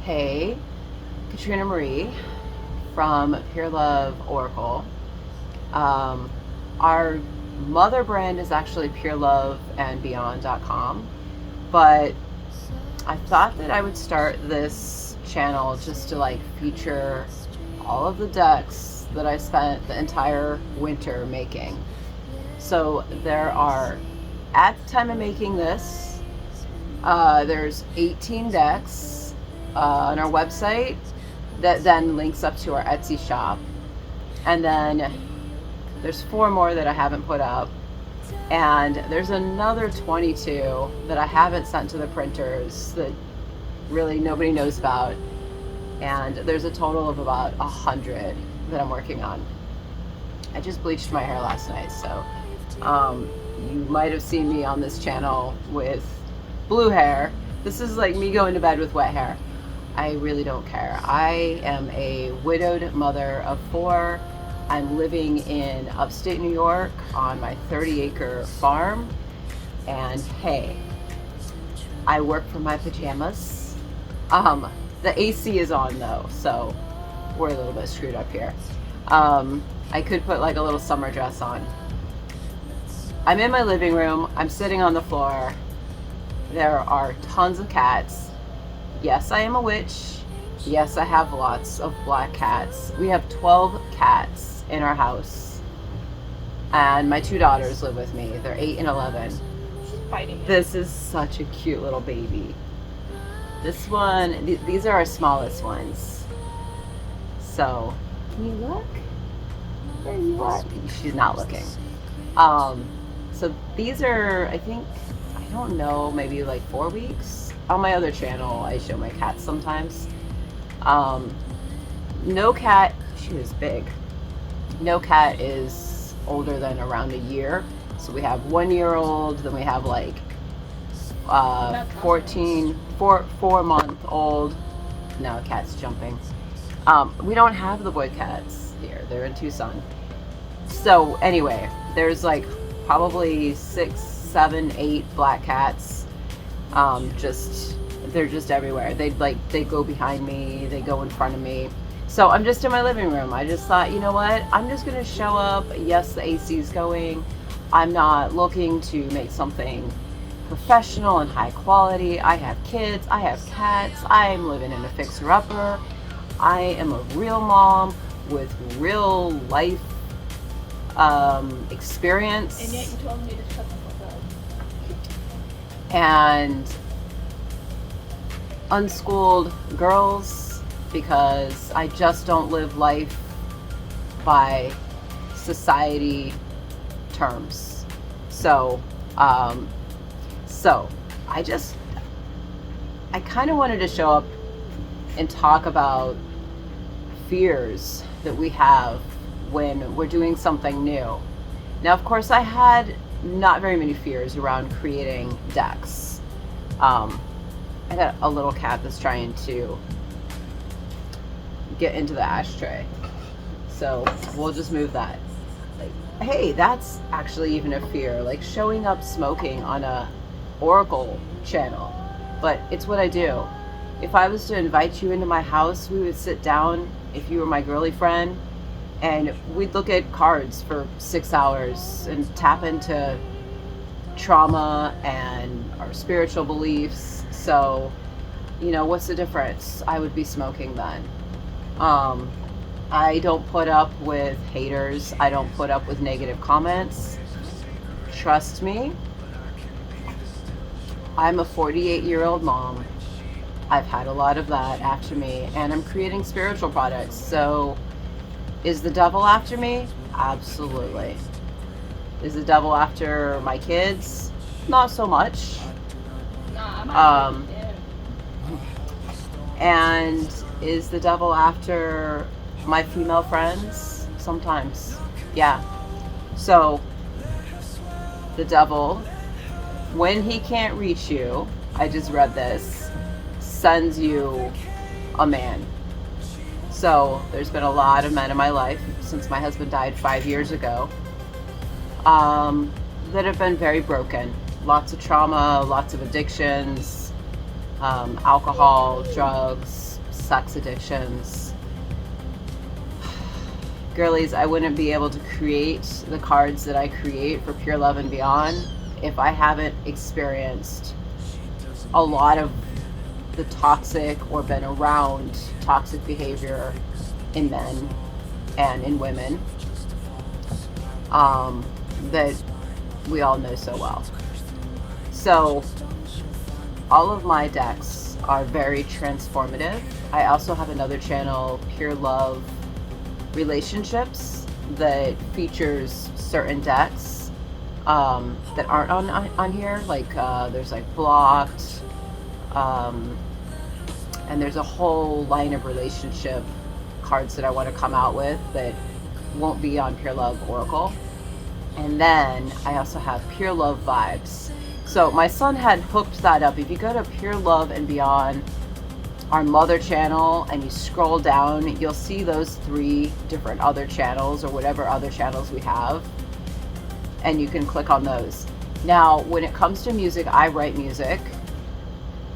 Hey, Katrina Marie from Pure Love Oracle. Um, our mother brand is actually pureloveandbeyond.com, but I thought that I would start this channel just to feature all of the decks that I spent the entire winter making. So there are, at the time of making this, there's 18 decks on our website that then links up to our Etsy shop. And then there's 4 more that I haven't put up. And there's another 22 that I haven't sent to the printers that really nobody knows about. And there's a total of about 100 that I'm working on. I just bleached my hair last night, so you might have seen me on this channel with blue hair. This is like me going to bed with wet hair. I really don't care. I am a widowed mother of 4. I'm living in upstate New York on my 30-acre farm. And hey, I work from my pajamas. The AC is on though, so we're a little bit screwed up here. I could put like a little summer dress on. I'm in my living room. I'm sitting on the floor. There are tons of cats. Yes, I am a witch. Yes, I have lots of black cats. We have 12 cats in our house. And my 2 daughters live with me. They're 8 and 11. She's biting it. This is such a cute little baby. This one, these are our smallest ones. So, can you look? There you are. She's not looking. So these are, I think, I don't know, maybe like 4 weeks. On my other channel, I show my cats sometimes. No cat, she was big. No cat is older than around a year. So we have 1-year-old, then we have like 4-month-old. No, a cat's jumping. We don't have the boy cats here. They're in Tucson. So anyway, there's like probably 6, 7, 8 black cats. They're just everywhere. They go behind me, they go in front of me. So I'm just in my living room. I just thought, you know what? I'm just gonna show up. Yes, the AC's going. I'm not looking to make something professional and high quality. I have kids, I have cats, I'm living in a fixer-upper. I am a real mom with real life experience. And yet you told me to shut the fuck up. And unschooled girls, because I just don't live life by society terms. So I kind of wanted to show up and talk about fears that we have when we're doing something new. Now, of course, I had not very many fears around creating decks. I got a little cat that's trying to get into the ashtray. So we'll just move that. Hey, that's actually even a fear, like showing up smoking on a Oracle channel. But it's what I do. If I was to invite you into my house, we would sit down, if you were my girly friend, and we'd look at cards for 6 hours and tap into trauma and our spiritual beliefs. So, what's the difference? I would be smoking then. I don't put up with haters. I don't put up with negative comments. Trust me. I'm a 48-year-old mom. I've had a lot of that after me, and I'm creating spiritual products. So, is the devil after me? Absolutely. Is the devil after my kids? Not so much. Nah, And is the devil after my female friends? Sometimes. Yeah. So, the devil, when he can't reach you, I just read this, sends you a man. So there's been a lot of men in my life since my husband died 5 years ago that have been very broken. Lots of trauma, lots of addictions, alcohol, drugs, sex addictions. Girlies, I wouldn't be able to create the cards that I create for Pure Love and Beyond if I haven't experienced a lot of the toxic or been around toxic behavior in men and in women that we all know so well. So all of my decks are very transformative. I also have another channel, Pure Love Relationships, that features certain decks that aren't on here. Like there's like Blocked, and there's a whole line of relationship cards that I want to come out with that won't be on Pure Love Oracle. And then I also have Pure Love Vibes. So my son had hooked that up. If you go to Pure Love and Beyond, our mother channel, and you scroll down, you'll see those 3 different other channels or whatever other channels we have, and you can click on those. Now, when it comes to music, I write music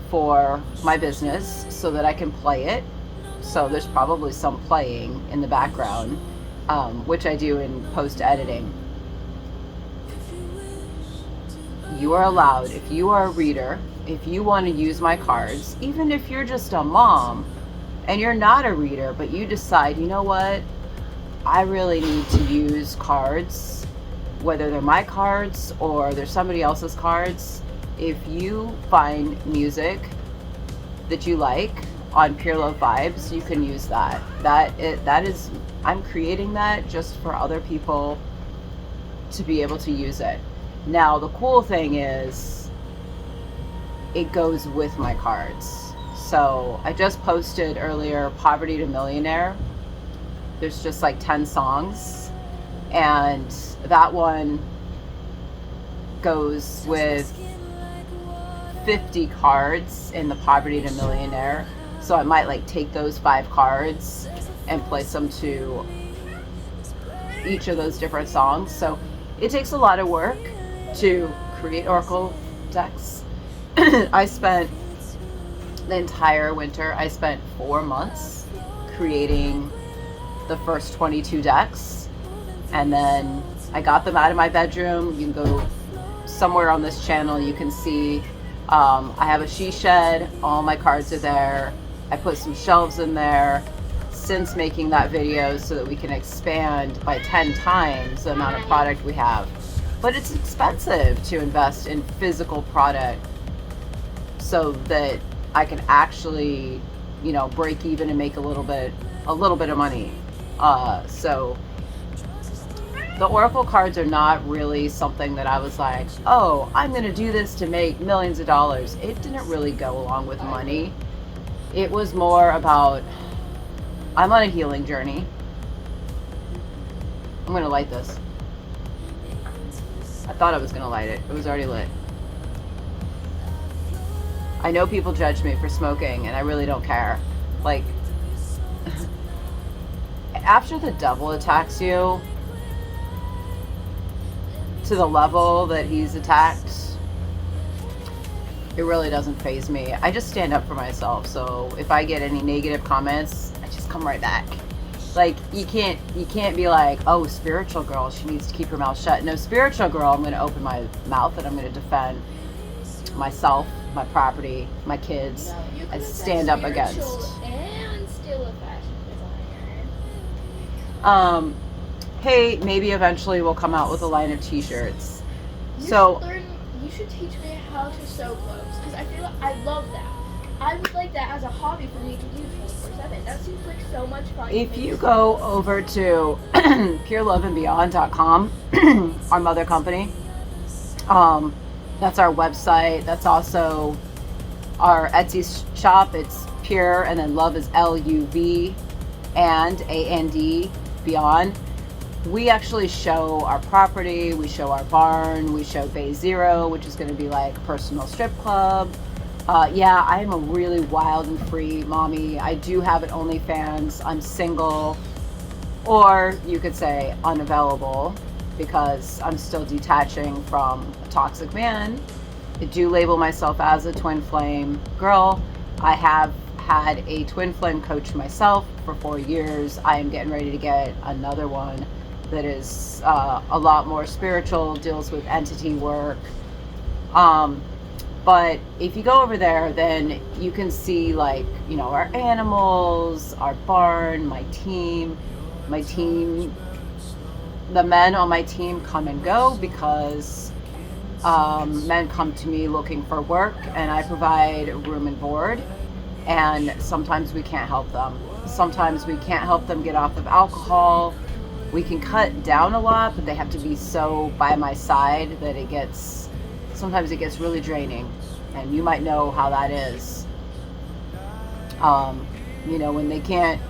for my business so that I can play it. So there's probably some playing in the background, which I do in post editing. You are allowed, if you are a reader, if you want to use my cards, even if you're just a mom and you're not a reader, but you decide, you know what, I really need to use cards, whether they're my cards or they're somebody else's cards. If you find music that you like on Pure Love Vibes, you can use that. That is, I'm creating that just for other people to be able to use it. Now, the cool thing is it goes with my cards. So I just posted earlier Poverty to Millionaire. There's just like 10 songs, and that one goes with 50 cards in the Poverty to Millionaire. So I might like take those 5 cards and place them to each of those different songs. So it takes a lot of work to create Oracle decks. I spent the entire winter, I spent 4 months creating the first 22 decks, and then I got them out of my bedroom. You can go somewhere on this channel, you can see I have a she shed, all my cards are there. I put some shelves in there since making that video so that we can expand by 10 times the amount of product we have. But it's expensive to invest in physical product so that I can actually, you know, break even and make a little bit of money. So the Oracle cards are not really something that I was like, oh, I'm going to do this to make millions of dollars. It didn't really go along with money. It was more about, I'm on a healing journey. I'm going to light this. I thought I was going to light it. It was already lit. I know people judge me for smoking, and I really don't care. Like, after the devil attacks you to the level that he's attacked, it really doesn't faze me. I just stand up for myself. So if I get any negative comments, I just come right back. Like, you can't be like, oh, spiritual girl, she needs to keep her mouth shut. No, spiritual girl, I'm going to open my mouth and I'm going to defend myself, my property, my kids, and stand up against. And still a fashion designer. Hey, maybe eventually we'll come out with a line of t-shirts. You should teach me how to sew clothes, because I feel like I love that. I would like that as a hobby for me to do 24/7. That seems like so much fun. If you go over to pureloveandbeyond.com, our mother company, that's our website. That's also our Etsy shop. It's Pure, and then Love is LUV and AND Beyond. We actually show our property, we show our barn, we show Bay Zero, which is going to be like a personal strip club. Yeah, I am a really wild and free mommy. I do have an OnlyFans. I'm single, or you could say unavailable, because I'm still detaching from a toxic man. I do label myself as a twin flame girl. I have had a twin flame coach myself for 4 years. I am getting ready to get another one that is a lot more spiritual, deals with entity work. But if you go over there, then you can see, like, you know, our animals, our barn, my team. The men on my team come and go because men come to me looking for work, and I provide room and board. And sometimes we can't help them. Sometimes we can't help them get off of alcohol. We can cut down a lot, but they have to be so by my side that sometimes it gets really draining. And you might know how that is. You know, when they can't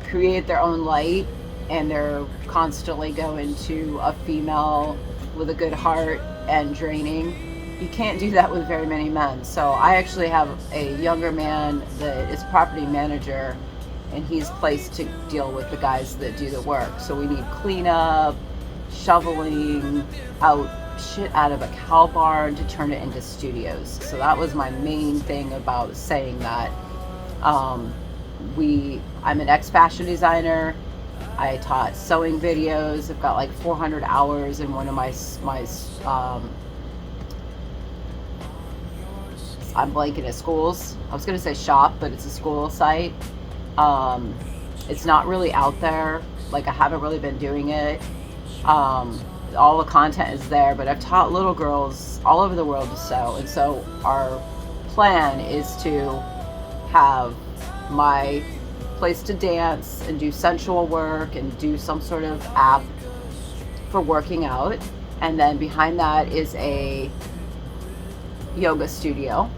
create their own light and they're constantly going to a female with a good heart and draining, you can't do that with very many men. So I actually have a younger man that is property manager, and he's placed to deal with the guys that do the work. So we need cleanup, shoveling out shit out of a cow barn to turn it into studios. So that was my main thing about saying that. I'm an ex-fashion designer. I taught sewing videos. I've got like 400 hours in one of my I'm blanking at schools. I was going to say shop, but it's a school site. It's not really out there. Like, I haven't really been doing it. All the content is there, but I've taught little girls all over the world to sew. And so our plan is to have my place to dance and do sensual work and do some sort of app for working out. And then behind that is a yoga studio.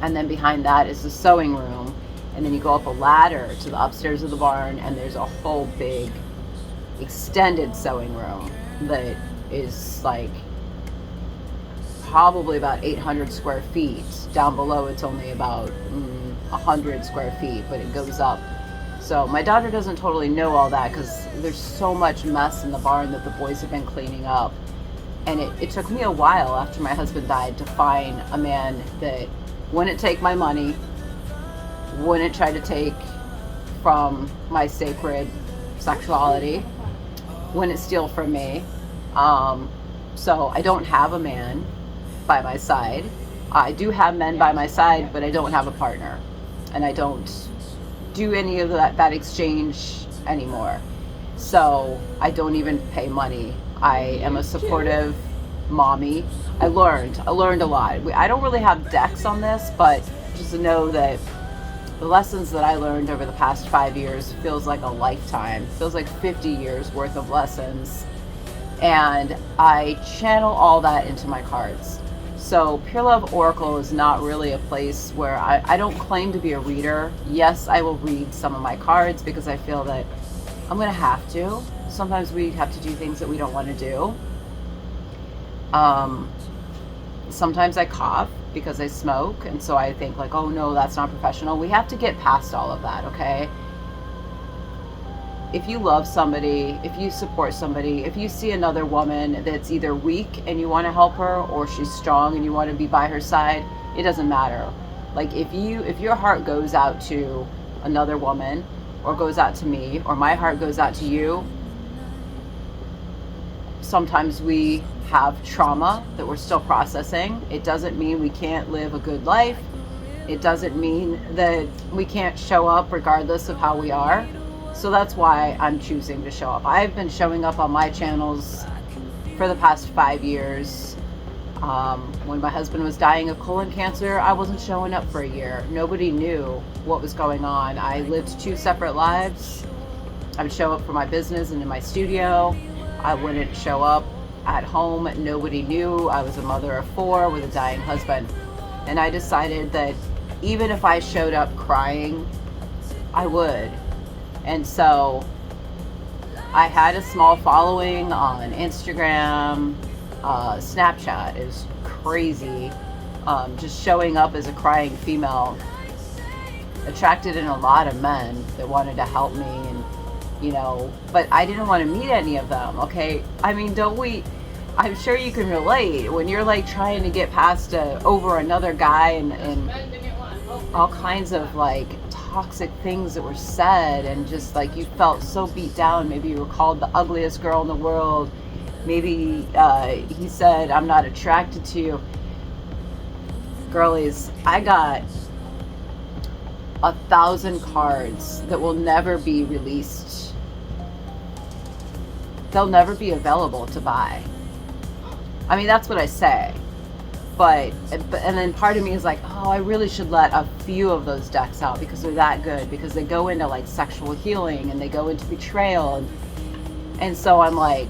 And then behind that is the sewing room. And then you go up a ladder to the upstairs of the barn, and there's a whole big extended sewing room that is like probably about 800 square feet. Down below it's only about 100 square feet, but it goes up. So my daughter doesn't totally know all that because there's so much mess in the barn that the boys have been cleaning up. And it took me a while after my husband died to find a man that wouldn't take my money, wouldn't try to take from my sacred sexuality, wouldn't steal from me. So I don't have a man by my side. I do have men by my side, but I don't have a partner. And I don't do any of that exchange anymore. So I don't even pay money. I am a supportive mommy. I learned a lot. I don't really have decks on this, but just to know that the lessons that I learned over the past 5 years feels like a lifetime. Feels like 50 years worth of lessons. And I channel all that into my cards. So Pure Love Oracle is not really a place where I don't claim to be a reader. Yes, I will read some of my cards because I feel that I'm going to have to. Sometimes we have to do things that we don't want to do. Sometimes I cough because I smoke, and so I think like, oh no, that's not professional. We have to get past all of that, okay? If you love somebody, if you support somebody, if you see another woman that's either weak and you want to help her, or she's strong and you want to be by her side, it doesn't matter. Like if your heart goes out to another woman, or goes out to me, or my heart goes out to you, sometimes we have trauma that we're still processing. It doesn't mean we can't live a good life. It doesn't mean that we can't show up regardless of how we are. So that's why I'm choosing to show up. I've been showing up on my channels for the past 5 years. When my husband was dying of colon cancer, I wasn't showing up for a year. Nobody knew what was going on. I lived 2 separate lives. I would show up for my business and in my studio. I wouldn't show up at home. Nobody knew. I was a mother of 4 with a dying husband. And I decided that even if I showed up crying, I would. And so I had a small following on Instagram. Snapchat is crazy. Just showing up as a crying female attracted in a lot of men that wanted to help me, and but I didn't want to meet any of them. Okay, I mean, I'm sure you can relate when you're like trying to get past over another guy, and all kinds of like toxic things that were said, and just like you felt so beat down. Maybe you were called the ugliest girl in the world. Maybe he said, I'm not attracted to you. Girlies, I got 1,000 cards that will never be released. They'll never be available to buy. I mean, that's what I say. But and then part of me is like, oh, I really should let a few of those decks out because they're that good, because they go into like sexual healing and they go into betrayal, and so I'm like,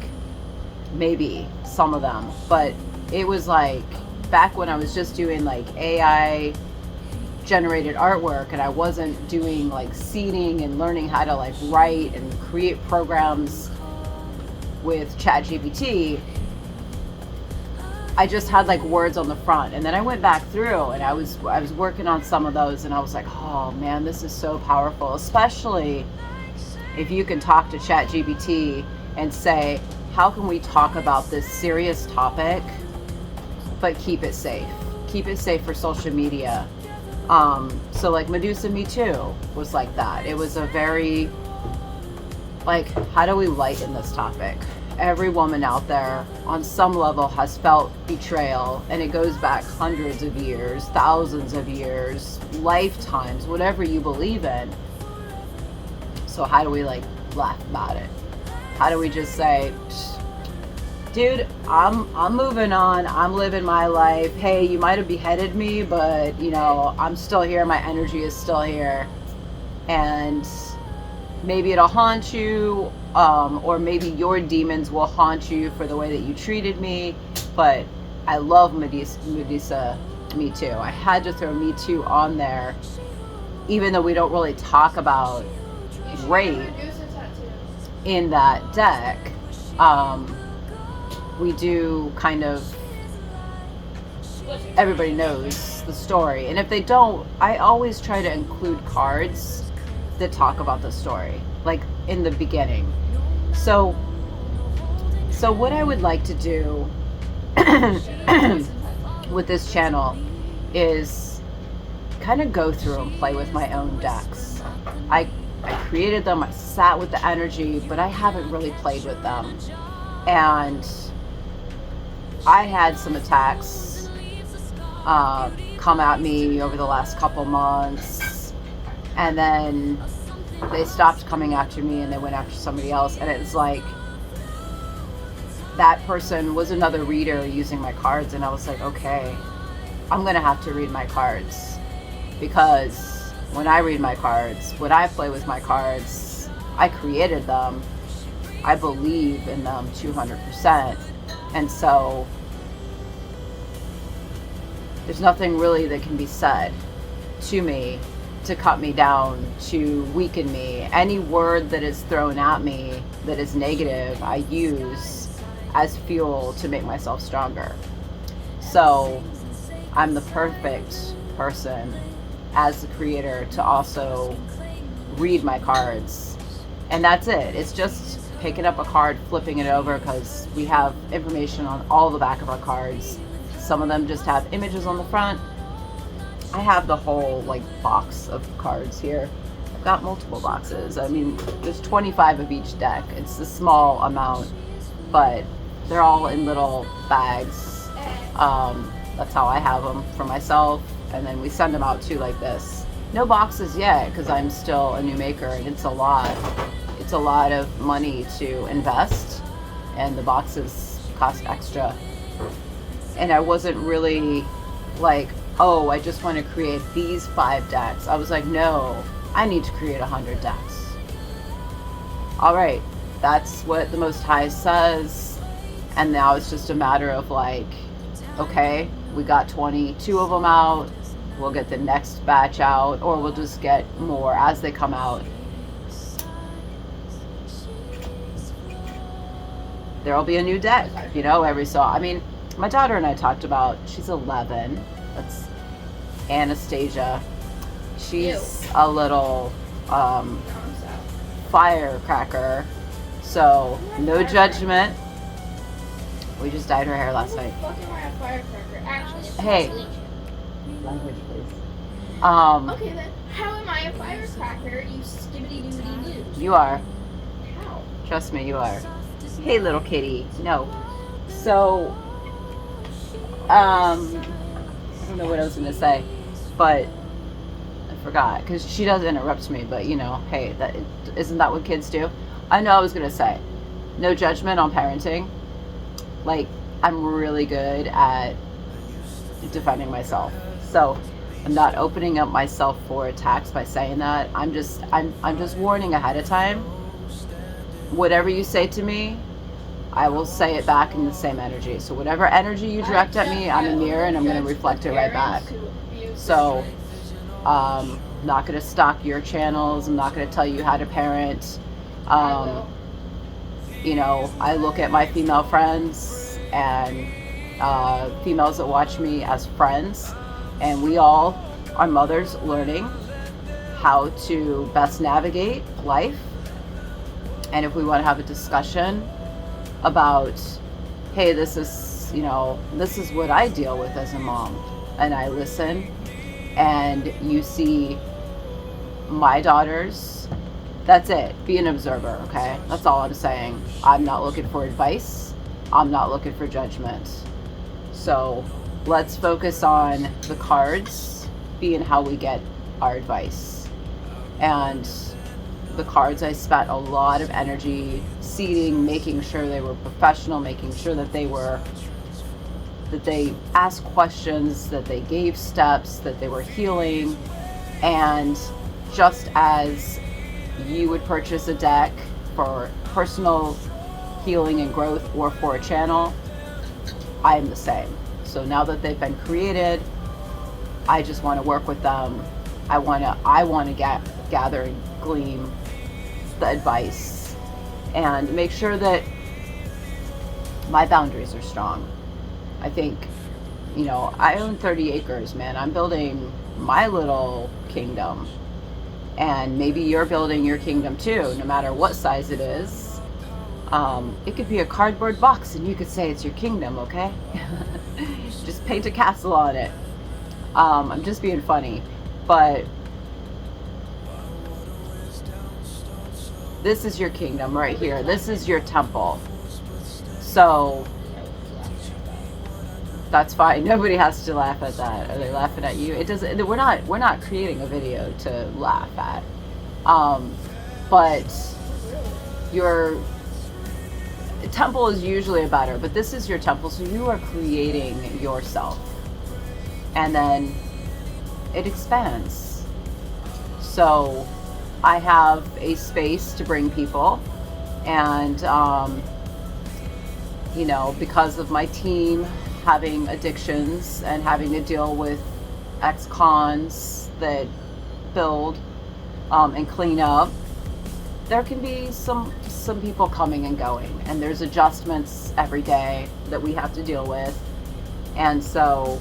maybe some of them. But it was like back when I was just doing like AI generated artwork, and I wasn't doing like seeding and learning how to like write and create programs with ChatGPT. I just had like words on the front, and then I went back through and I was working on some of those, and I was like, oh man, this is so powerful, especially if you can talk to ChatGPT and say, how can we talk about this serious topic but keep it safe for social media. So like Medusa Me Too was like that. It was a very like, how do we lighten this topic? Every woman out there on some level has felt betrayal, and it goes back hundreds of years, thousands of years, lifetimes, whatever you believe in. So how do we like laugh about it? How do we just say, dude, I'm moving on, I'm living my life. Hey, you might have beheaded me, but you know, I'm still here, my energy is still here. And maybe it'll haunt you, or maybe your demons will haunt you for the way that you treated me. But I love Medusa Me Too. I had to throw Me Too on there, even though we don't really talk about rape in that deck. We do kind of, everybody knows the story. And if they don't, I always try to include cards that talk about the story, like in the beginning. So what I would like to do with this channel is kind of go through and play with my own decks. I created them, I sat with the energy, but I haven't really played with them. And I had some attacks come at me over the last couple months, and then they stopped coming after me and they went after somebody else. And it's like, that person was another reader using my cards, and I was like, okay, I'm gonna have to read my cards, because when I read my cards, when I play with my cards, I created them, I believe in them 200%. And so there's nothing really that can be said to me to cut me down, to weaken me. Any word that is thrown at me that is negative, I use as fuel to make myself stronger. So I'm the perfect person as the creator to also read my cards. And that's it. It's just picking up a card, flipping it over, because we have information on all the back of our cards. Some of them just have images on the front. I have the whole like box of cards here. I've got multiple boxes. I mean, there's 25 of each deck. It's a small amount, but they're all in little bags. That's how I have them for myself, and then we send them out too, like this. No boxes yet, because I'm still a new maker, and it's a lot. It's a lot of money to invest, and the boxes cost extra. And I wasn't really like, oh, I just want to create these 5 decks. I was like, no, I need to create 100 decks. All right, that's what the Most High says. And now it's just a matter of like, okay, we got 22 of them out. We'll get the next batch out, or we'll just get more as they come out. There'll be a new deck, you know, every so. I mean, my daughter and I talked about, she's 11. That's Anastasia. She's a little firecracker. So, no judgment. We just dyed her hair last night. Fucking wear a firecracker. Actually, it's Hey. Legion. Language, please. Okay then, how am I a firecracker, you skibbity doobity doo? You are. How? Trust me, you are. Hey, little kitty. No. So, I don't know what I was going to say, but I forgot because she does interrupt me, but you know, hey, isn't that what kids do? I know I was going to say, no judgment on parenting. Like, I'm really good at defending myself. So, I'm not opening up myself for attacks by saying that. I'm just warning ahead of time. Whatever you say to me, I will say it back in the same energy. So whatever energy you direct at me, I'm a mirror and I'm going to reflect it right back. So, not going to stalk your channels. I'm not going to tell you how to parent. You know, I look at my female friends and females that watch me as friends, and we all are mothers learning how to best navigate life. And if we want to have a discussion about, hey, this is what I deal with as a mom, and I listen, and you see my daughters, that's it. Be an observer, okay? That's all I'm saying. I'm not looking for advice. I'm not looking for judgment. So let's focus on the cards being how we get our advice. And the cards, I spent a lot of energy seeding, making sure they were professional, making sure that they asked questions, that they gave steps, that they were healing. And just as you would purchase a deck for personal healing and growth or for a channel, I am the same. So now that they've been created, I just want to work with them. I want to gather and glean the advice and make sure that my boundaries are strong. I think, I own 30 acres, man. I'm building my little kingdom. And maybe you're building your kingdom too, no matter what size it is. It could be a cardboard box and you could say it's your kingdom, okay? Just paint a castle on it. I'm just being funny. But this is your kingdom right here. This is your temple. So that's fine. Nobody has to laugh at that. Are they laughing at you? It doesn't. We're not creating a video to laugh at. But your temple is usually better. But this is your temple, so you are creating yourself, and then it expands. So I have a space to bring people, and because of my team having addictions and having to deal with ex-cons that build and clean up, there can be some people coming and going, and there's adjustments every day that we have to deal with. And so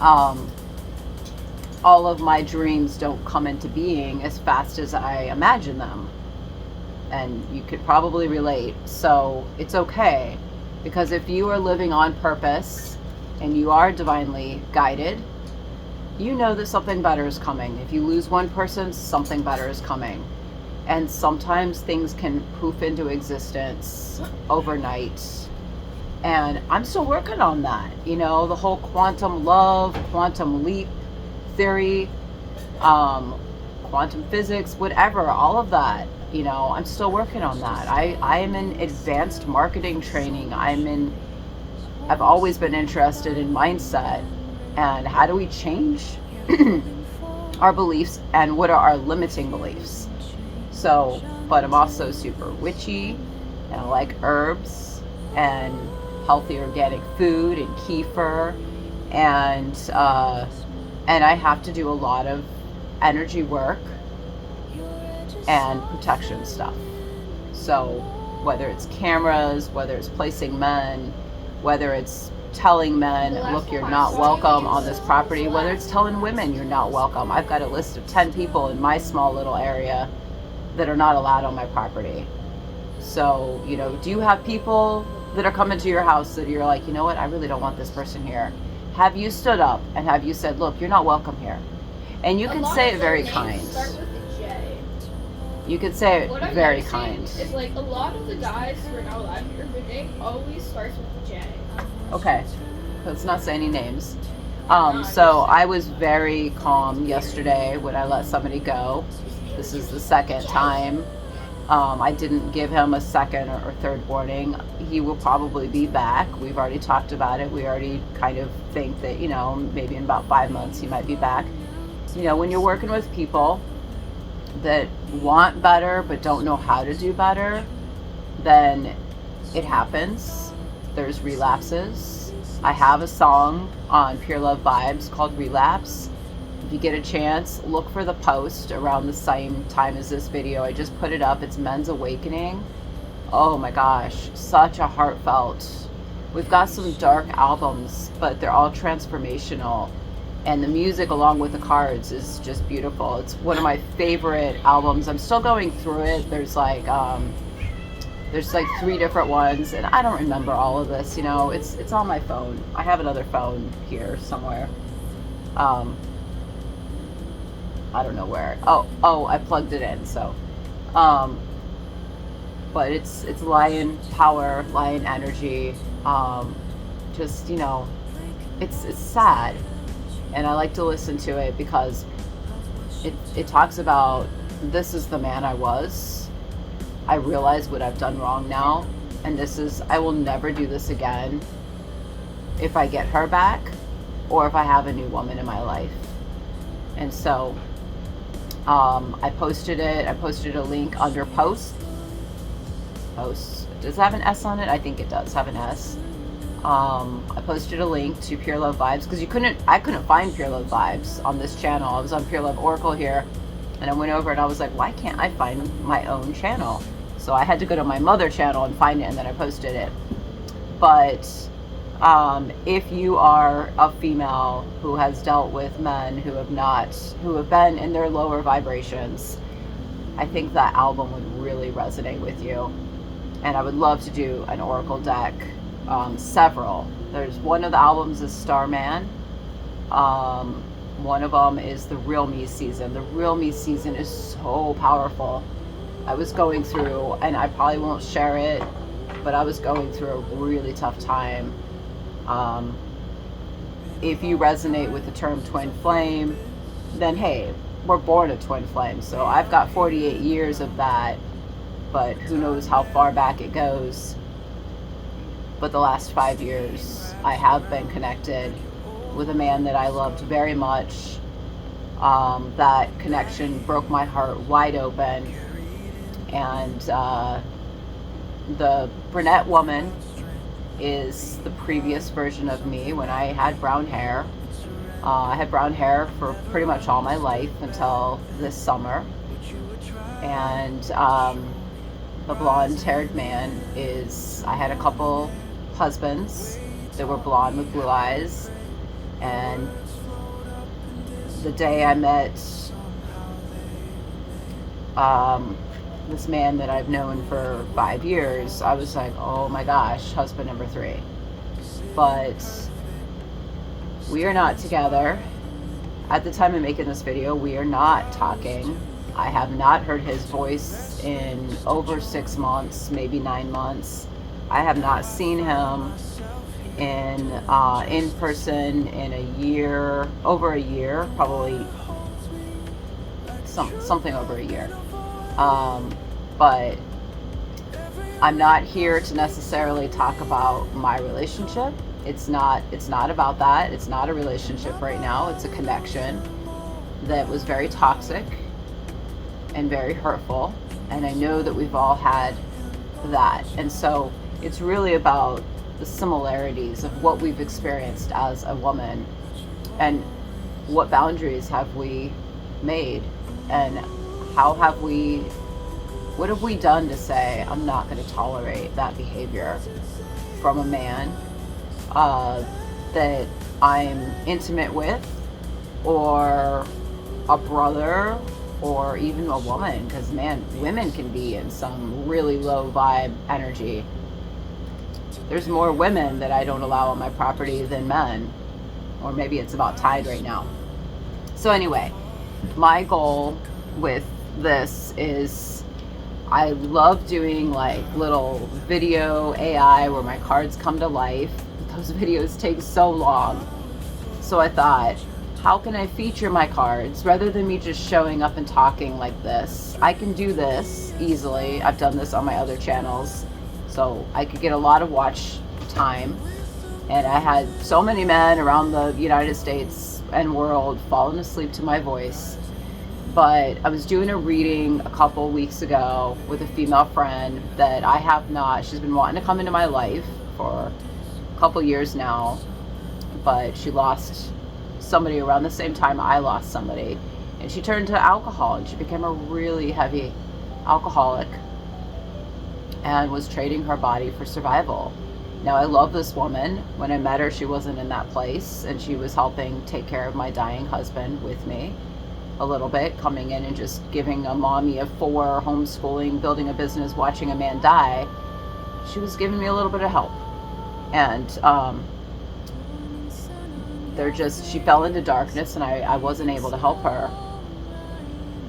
all of my dreams don't come into being as fast as I imagine them, and you could probably relate. So it's okay, because if you are living on purpose and you are divinely guided, you know that something better is coming. If you lose one person, something better is coming. And sometimes things can poof into existence overnight. And I'm still working on that. The whole quantum love, quantum leap theory, quantum physics, whatever, all of that. I'm still working on that. I am in advanced marketing training. I've always been interested in mindset and how do we change our beliefs and what are our limiting beliefs. So, but I'm also super witchy, and I like herbs and healthy organic food and kefir, and I have to do a lot of energy work and protection stuff. So whether it's cameras, whether it's placing men, whether it's telling men, look, you're not welcome on this property, whether it's telling women you're not welcome. I've got a list of 10 people in my small little area that are not allowed on my property. So, do you have people that are coming to your house that you're like, you know what, I really don't want this person here? Have you stood up and have you said, look, you're not welcome here? And you A can lot say of it their very names kind. Start with a J. You can say What it I'm very noticing kind. is like a lot of the guys who are now alive here, their name always starts with a J. Okay. Let's not say any names. No, So just- I was very calm yesterday when I let somebody go. This is the second time. I didn't give him a second or third warning. He will probably be back. We've already talked about it. We already kind of think that, you know, maybe in about 5 months he might be back. You know, when you're working with people that want better but don't know how to do better, then it happens. There's relapses. I have a song on Pure Love Vibes called Relapse. If you get a chance, look for the post around the same time as this video. I just put it up. It's Men's Awakening. Oh my gosh, such a heartfelt. We've got some dark albums, but they're all transformational. And the music along with the cards is just beautiful. It's one of my favorite albums. I'm still going through it. There's like 3 different ones, and I don't remember all of this, you know. It's on my phone. I have another phone here somewhere. I don't know where. Oh, I plugged it in, so but it's lion power, lion energy. Just, you know, it's sad, and I like to listen to it because it talks about, this is the man I was. I realize what I've done wrong now, and I will never do this again if I get her back or if I have a new woman in my life. And so I posted it. I posted a link under posts. Does it have an S on it? I think it does have an S. I posted a link to Pure Love Vibes because I couldn't find Pure Love Vibes on this channel. I was on Pure Love Oracle here, and I went over and I was like, why can't I find my own channel? So I had to go to my mother channel and find it, and then I posted it. But if you are a female who has dealt with men who have been in their lower vibrations, I think that album would really resonate with you. And I would love to do an oracle deck. Several. There's one of the albums is Starman. One of them is the Real Me season. The Real Me season is so powerful. I was going through, and I probably won't share it, but I was going through a really tough time. If you resonate with the term twin flame, then hey, we're born a twin flame. So I've got 48 years of that, but who knows how far back it goes. But the last 5 years, I have been connected with a man that I loved very much. That connection broke my heart wide open. And the brunette woman is the previous version of me when I had brown hair. I had brown hair for pretty much all my life until this summer. And the blonde-haired man is, I had a couple husbands that were blonde with blue eyes, and the day I met this man that I've known for 5 years, I was like, oh my gosh, husband number 3. But we are not together. At the time of making this video, we are not talking. I have not heard his voice in over 6 months, maybe 9 months. I have not seen him in person in a year, over a year, probably something over a year. But I'm not here to necessarily talk about my relationship. It's not about that. It's not a relationship right now. It's a connection that was very toxic and very hurtful. And I know that we've all had that. And so it's really about the similarities of what we've experienced as a woman and what boundaries have we made, and what have we done to say, I'm not going to tolerate that behavior from a man that I'm intimate with, or a brother, or even a woman, because man, women can be in some really low vibe energy. There's more women that I don't allow on my property than men, or maybe it's about tied right now. So anyway, my goal with this is I love doing like little video AI where my cards come to life. Those videos take so long. So I thought, how can I feature my cards rather than me just showing up and talking like this? I can do this easily. I've done this on my other channels. So I could get a lot of watch time. And I had so many men around the United States and world falling asleep to my voice. But I was doing a reading a couple weeks ago with a female friend that I have not. She's been wanting to come into my life for a couple years now, but she lost somebody around the same time I lost somebody, and she turned to alcohol, and she became a really heavy alcoholic and was trading her body for survival. Now, I love this woman. When I met her, she wasn't in that place, and she was helping take care of my dying husband with me a little bit, coming in and just giving a mommy of 4, homeschooling, building a business, watching a man die. She was giving me a little bit of help. And she fell into darkness, and I wasn't able to help her.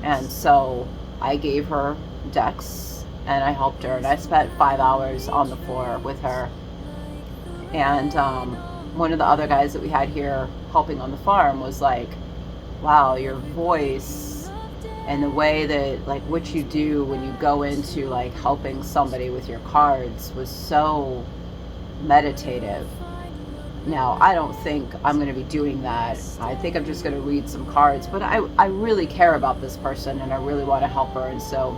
And so I gave her decks and I helped her, and I spent 5 hours on the floor with her. And one of the other guys that we had here helping on the farm was like, wow, your voice and the way that, like, what you do when you go into like helping somebody with your cards was so meditative. Now, I don't think I'm going to be doing that. I think I'm just going to read some cards, but I really care about this person and I really want to help her. And so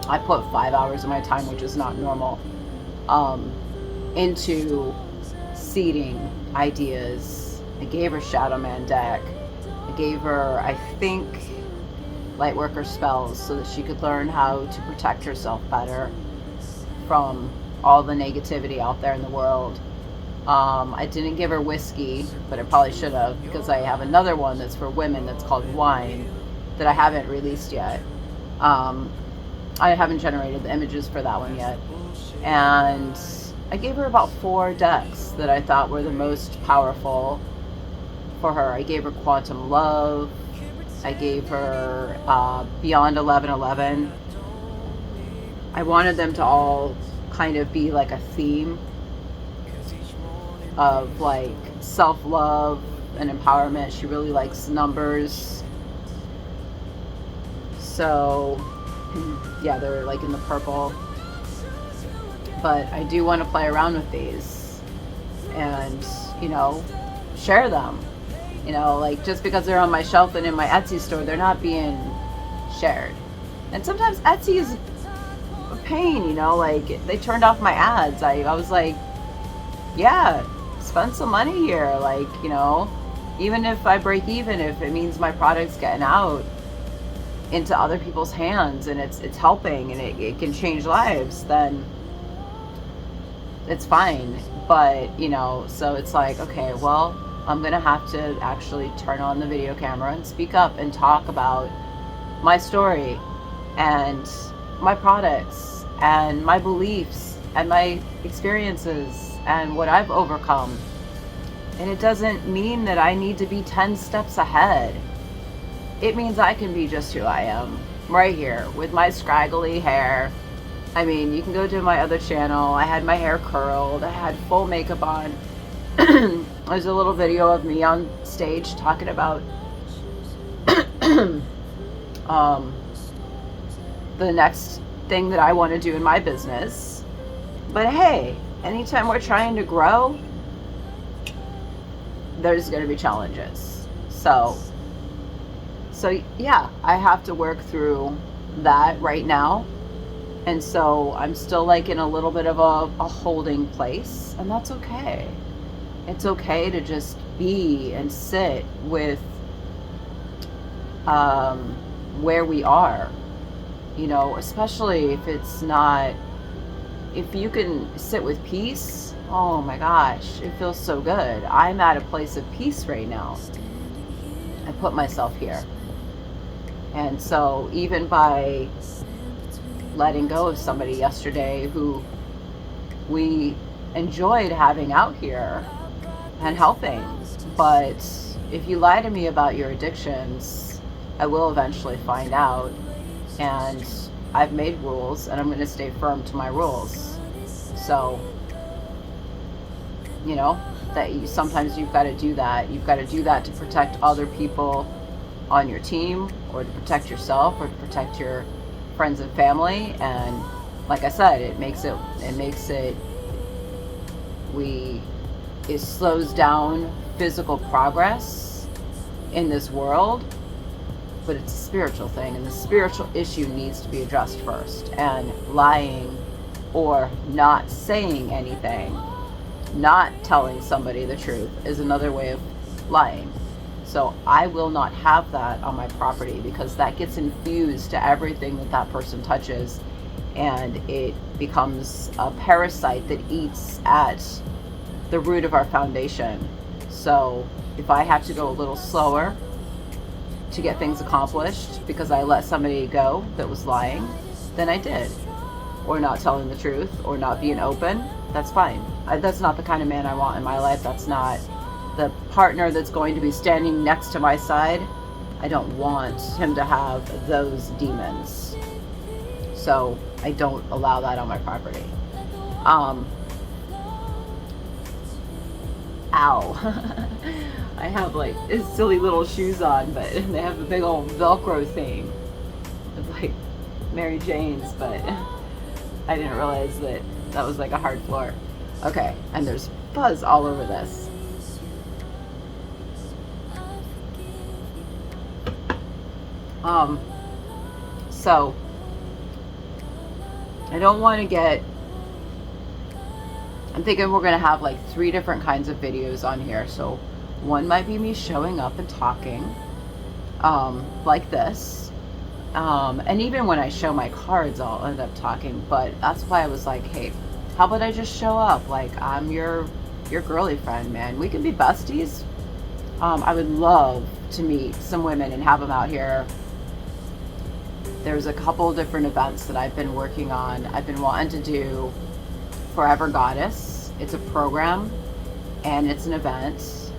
I put 5 hours of my time, which is not normal, into seeding ideas. I gave her Shadow Man deck. I gave her, I think, Lightworker spells so that she could learn how to protect herself better from all the negativity out there in the world. I didn't give her whiskey, but I probably should have, because I have another one that's for women that's called Wine that I haven't released yet. I haven't generated the images for that one yet. And I gave her about 4 decks that I thought were the most powerful for her. I gave her Quantum Love. I gave her Beyond 1111. I wanted them to all kind of be like a theme of like self-love and empowerment. She really likes numbers. So yeah, they're like in the purple. But I do want to play around with these and, you know, share them. You know, like, just because they're on my shelf and in my Etsy store, they're not being shared. And sometimes Etsy is a pain, you know, like, they turned off my ads. I was like, yeah, spend some money here. Like, you know, even if I break even, if it means my product's getting out into other people's hands and it's helping and it can change lives, then it's fine. But, you know, so it's like, okay, well, I'm gonna have to actually turn on the video camera and speak up and talk about my story and my products and my beliefs and my experiences and what I've overcome. And it doesn't mean that I need to be 10 steps ahead. It means I can be just who I am, right here, with my scraggly hair. I mean, you can go to my other channel. I had my hair curled. I had full makeup on. There's a little video of me on stage talking about the next thing that I want to do in my business. But hey, anytime we're trying to grow, there's going to be challenges. So yeah, I have to work through that right now. And so I'm still like in a little bit of a holding place, and that's okay. It's okay to just be and sit with where we are, you know, especially if it's not, if you can sit with peace, oh my gosh, it feels so good. I'm at a place of peace right now. I put myself here. And so even by letting go of somebody yesterday who we enjoyed having out here and helping, but if you lie to me about your addictions, I will eventually find out. And I've made rules, and I'm going to stay firm to my rules. So, you know, sometimes you've got to do that. You've got to do that to protect other people on your team, or to protect yourself, or to protect your friends and family. And like I said, it slows down physical progress in this world, but it's a spiritual thing, and the spiritual issue needs to be addressed first. And lying or not saying anything, not telling somebody the truth, is another way of lying. So I will not have that on my property, because that gets infused to everything that person touches, and it becomes a parasite that eats at the root of our foundation. So if I have to go a little slower to get things accomplished because I let somebody go that was lying, then I did. Or not telling the truth, or not being open, that's fine. That's not the kind of man I want in my life. That's not the partner that's going to be standing next to my side. I don't want him to have those demons. So I don't allow that on my property. Ow. I have like silly little shoes on, but they have a big old Velcro thing. It's like Mary Jane's, but I didn't realize that was like a hard floor. Okay, and there's fuzz all over this. So I don't want to I'm thinking we're going to have like 3 different kinds of videos on here. So one might be me showing up and talking, like this. And even when I show my cards, I'll end up talking, but that's why I was like, hey, how about I just show up? Like, I'm your girly friend, man. We can be besties. I would love to meet some women and have them out here. There's a couple different events that I've been working on. I've been wanting to do Forever Goddess. It's a program and it's an event,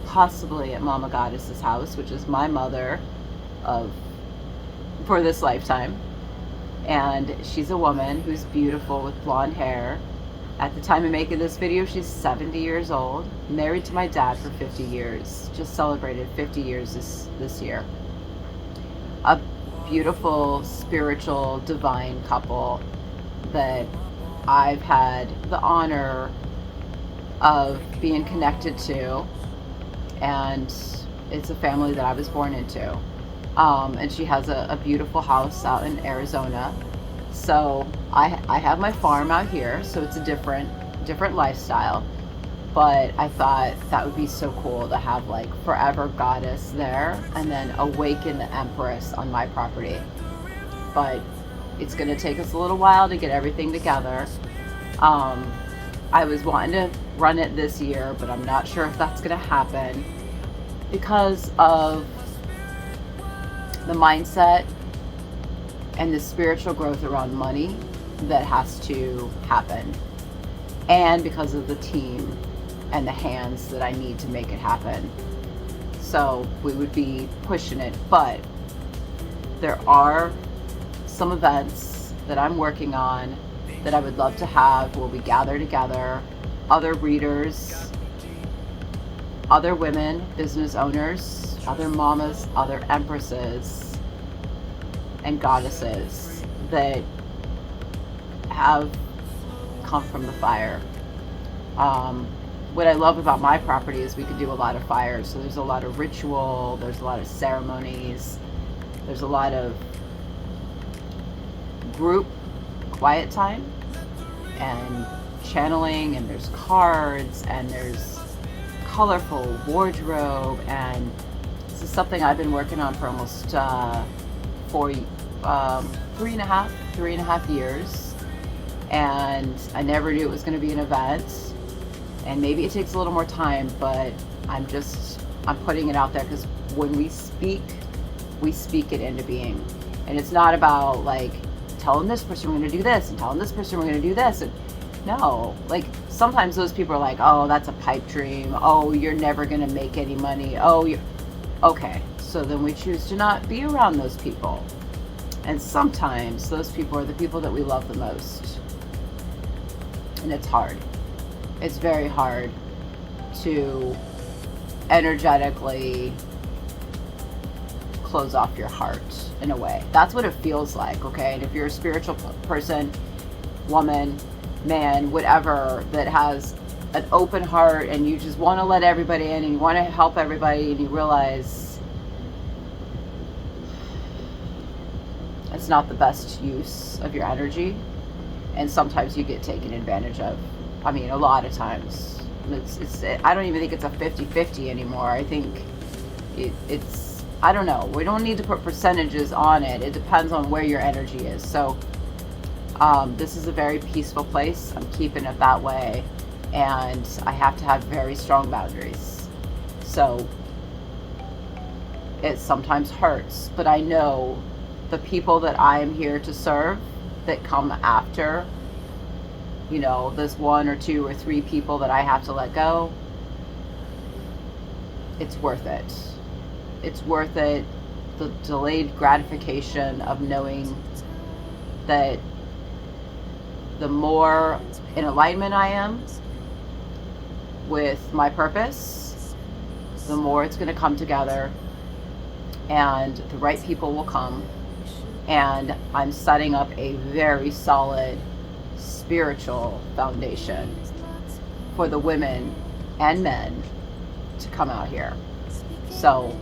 possibly at Mama Goddess's house, which is my mother for this lifetime. And she's a woman who's beautiful with blonde hair. At the time of making this video, she's 70 years old, married to my dad for 50 years. Just celebrated 50 years this year. A beautiful, spiritual, divine couple that I've had the honor of being connected to, and it's a family that I was born into. And she has a beautiful house out in Arizona. So I have my farm out here, so it's a different lifestyle. But I thought that would be so cool to have like Forever Goddess there, and then Awaken the Empress on my property. But it's going to take us a little while to get everything together. I was wanting to run it this year, but I'm not sure if that's going to happen because of the mindset and the spiritual growth around money that has to happen, and because of the team and the hands that I need to make it happen. So we would be pushing it, but there are some events that I'm working on that I would love to have where we gather together, other readers, other women, business owners, other mamas, other empresses, and goddesses that have come from the fire. What I love about my property is we can do a lot of fires. So there's a lot of ritual, there's a lot of ceremonies, there's a lot of group quiet time and channeling, and there's cards, and there's colorful wardrobe, and this is something I've been working on for almost 3.5 years, and I never knew it was going to be an event, and maybe it takes a little more time, but I'm putting it out there, because when we speak it into being. And it's not about like telling this person we're going to do this and telling this person we're going to do this. And no, like sometimes those people are like, oh, that's a pipe dream. Oh, you're never going to make any money. Oh, okay. So then we choose to not be around those people. And sometimes those people are the people that we love the most. And it's hard. It's very hard to energetically close off your heart in a way. That's what it feels like, okay? And if you're a spiritual person, woman, man, whatever, that has an open heart and you just want to let everybody in and you want to help everybody, and you realize it's not the best use of your energy, and sometimes you get taken advantage of. I mean, a lot of times. I don't even think it's a 50-50 anymore. I think it's, I don't know. We don't need to put percentages on it. It depends on where your energy is. So this is a very peaceful place. I'm keeping it that way. And I have to have very strong boundaries. So it sometimes hurts. But I know the people that I am here to serve that come after, you know, this 1 or 2 or 3 people that I have to let go, it's worth it. It's worth it. The delayed gratification of knowing that the more in alignment I am with my purpose, the more it's going to come together and the right people will come. And I'm setting up a very solid spiritual foundation for the women and men to come out here. So,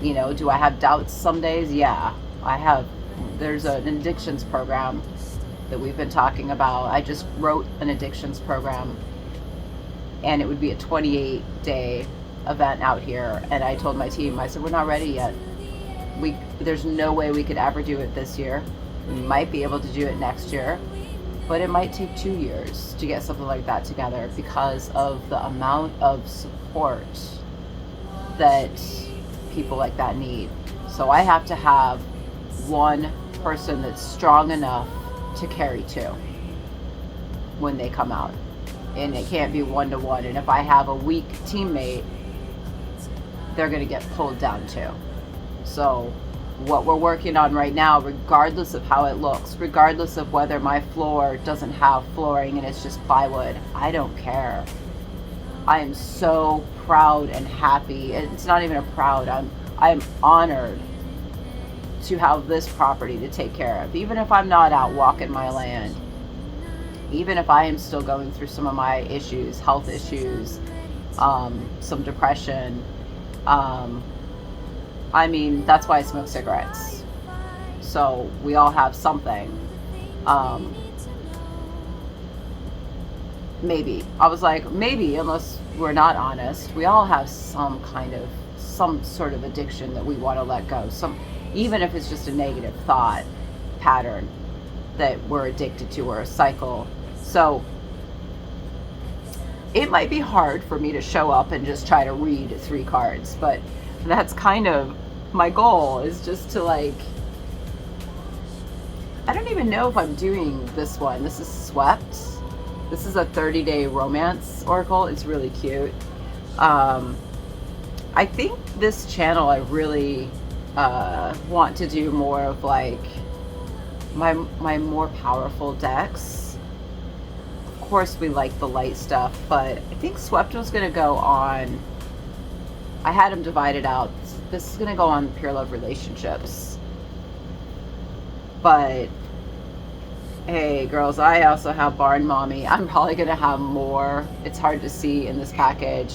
you know, do I have doubts some days? Yeah, I have. There's an addictions program that we've been talking about. I just wrote an addictions program, and it would be a 28-day event out here. And I told my team, I said, we're not ready yet. There's no way we could ever do it this year. We might be able to do it next year, but it might take 2 years to get something like that together because of the amount of support that people like that need. So I have to have one person that's strong enough to carry 2 when they come out. And it can't be 1-to-1. And if I have a weak teammate, they're going to get pulled down too. So what we're working on right now, regardless of how it looks, regardless of whether my floor doesn't have flooring and it's just plywood, I don't care. I am so proud and happy. It's not even a proud, I'm honored to have this property to take care of. Even if I'm not out walking my land, even if I am still going through some of my issues, health issues, some depression, I mean, that's why I smoke cigarettes. So we all have something. Maybe. I was like, maybe, unless we're not honest, we all have some sort of addiction that we want to let go. Even if it's just a negative thought pattern that we're addicted to, or a cycle. So it might be hard for me to show up and just try to read 3 cards, but that's kind of my goal, is just to, like, I don't even know if I'm doing this one. This is Swept. This is a 30-day romance oracle. It's really cute. I think this channel, I really want to do more of, like, my more powerful decks. Of course we like the light stuff, but I think Swept was going to go on, I had them divided out. This is going to go on Pure Love Relationships. But hey girls, I also have Barn Mommy. I'm probably going to have more. It's hard to see in this package.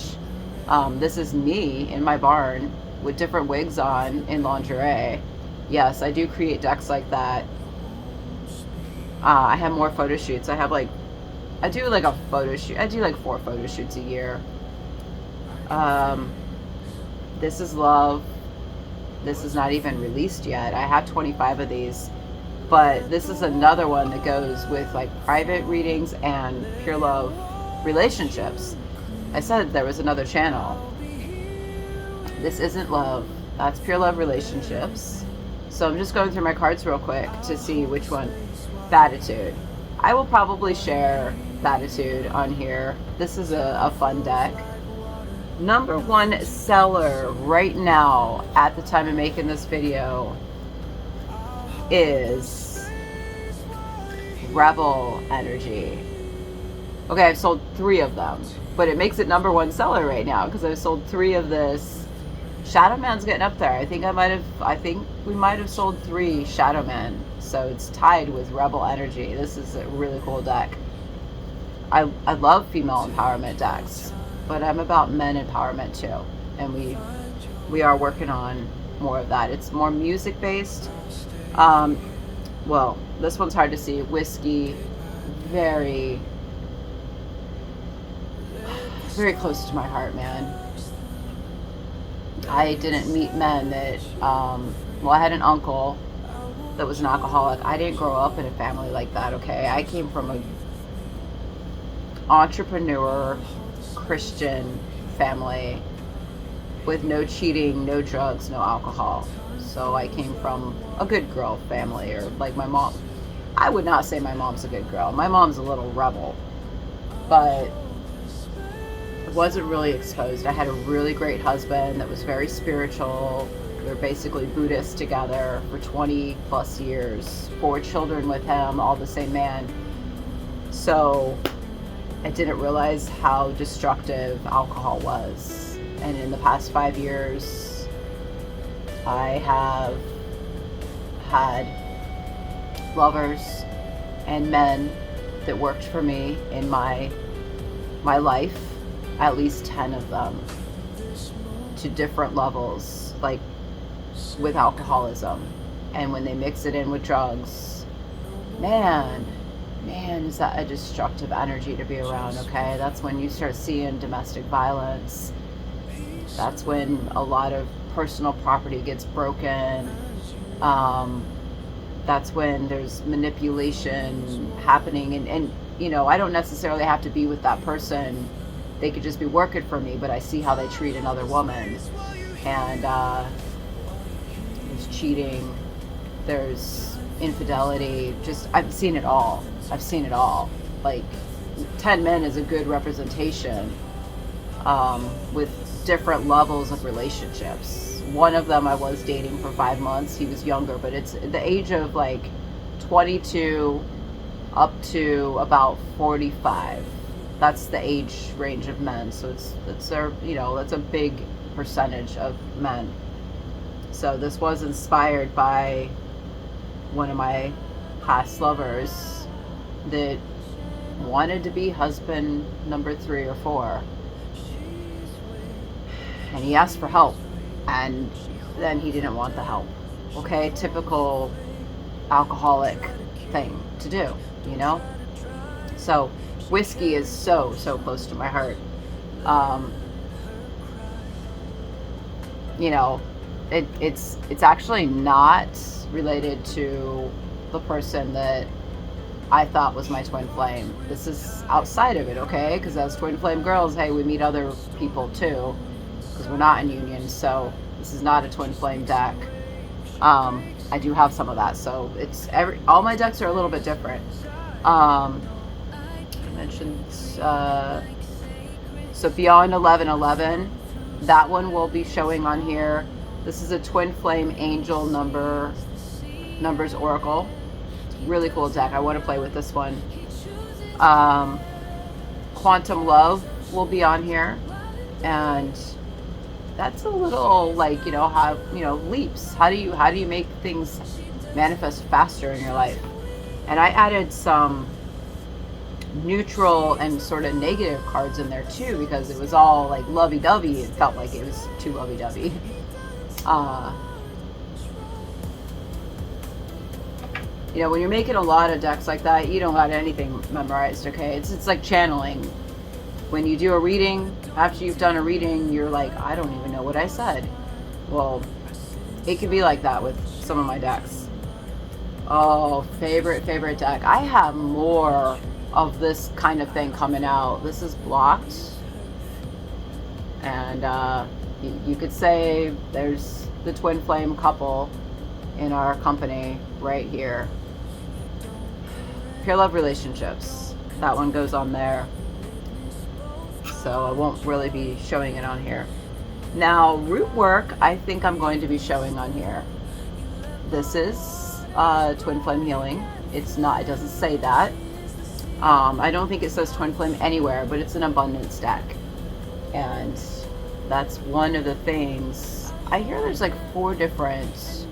This is me in my barn with different wigs on in lingerie. Yes, I do create decks like that. I have more photo shoots. I do like a photo shoot. I do like 4 photo shoots a year. This is Love. This is not even released yet. I have 25 of these. But this is another one that goes with, like, private readings and Pure Love Relationships. I said there was another channel. This isn't Love. That's Pure Love Relationships. So I'm just going through my cards real quick to see which one. Batitude. I will probably share Batitude on here. This is a fun deck. Number one seller right now at the time of making this video is Rebel Energy. Okay, I've sold 3 of them, but it makes it number one seller right now because I've sold 3 of this. Shadow Man's getting up there. I think we might have sold 3 Shadow Man, so it's tied with Rebel Energy. This is a really cool deck. I love female empowerment decks, but I'm about men empowerment too, and we are working on more of that. It's more music based. Well, this one's hard to see. Whiskey, very close to my heart, man. I didn't meet men that, well, I had an uncle that was an alcoholic. I didn't grow up in a family like that, okay? I came from a entrepreneur, Christian family with no cheating, no drugs, no alcohol. So I came from a good girl family, or like my mom. I would not say my mom's a good girl. My mom's a little rebel, but wasn't really exposed. I had a really great husband that was very spiritual. We were basically Buddhists together for 20 plus years, 4 children with him, all the same man. So I didn't realize how destructive alcohol was. And in the past 5 years, I have had lovers and men that worked for me in my life, at least 10 of them, to different levels, like with alcoholism. And when they mix it in with drugs, man, is that a destructive energy to be around, okay? That's when you start seeing domestic violence. That's when a lot of personal property gets broken. That's when there's manipulation happening. And you know, I don't necessarily have to be with that person. They could just be working for me, but I see how they treat another woman. And there's cheating, there's infidelity, just, I've seen it all. Like, 10 men is a good representation with different levels of relationships. One of them I was dating for 5 months. He was younger, but it's the age of like 22 up to about 45. That's the age range of men. So it's a, you know, that's a big percentage of men. So this was inspired by one of my past lovers that wanted to be husband number 3 or 4. And he asked for help, and then he didn't want the help. Okay, typical alcoholic thing to do, you know? So whiskey is so close to my heart. You know, it's actually not related to the person that I thought was my twin flame. This is outside of it, okay? Because as twin flame girls, hey, we meet other people too, because we're not in union. So this is not a twin flame deck. I do have some of that, so it's all my decks are a little bit different. I mentioned so Beyond 1111, that one will be showing on here. This is a twin flame angel numbers oracle. Really cool deck. I want to play with this one. Quantum Love will be on here, and that's a little like, you know, how, you know, leaps. How do you make things manifest faster in your life? And I added some neutral and sort of negative cards in there too, because it was all like lovey-dovey. It felt like it was too lovey-dovey. You know, when you're making a lot of decks like that, you don't got anything memorized, okay? It's like channeling. When you do a reading, after you've done a reading, you're like, I don't even know what I said. Well, it can be like that with some of my decks. Oh, favorite deck. I have more of this kind of thing coming out. This is blocked. And you could say there's the twin flame couple in our company right here. Pure Love Relationships. That one goes on there. so I won't really be showing it on here. Now, root work, I think I'm going to be showing on here. This is Twin Flame Healing. It's not, it doesn't say that. I don't think it says Twin Flame anywhere, but it's an abundance deck. And that's one of the things. I hear there's like 4 different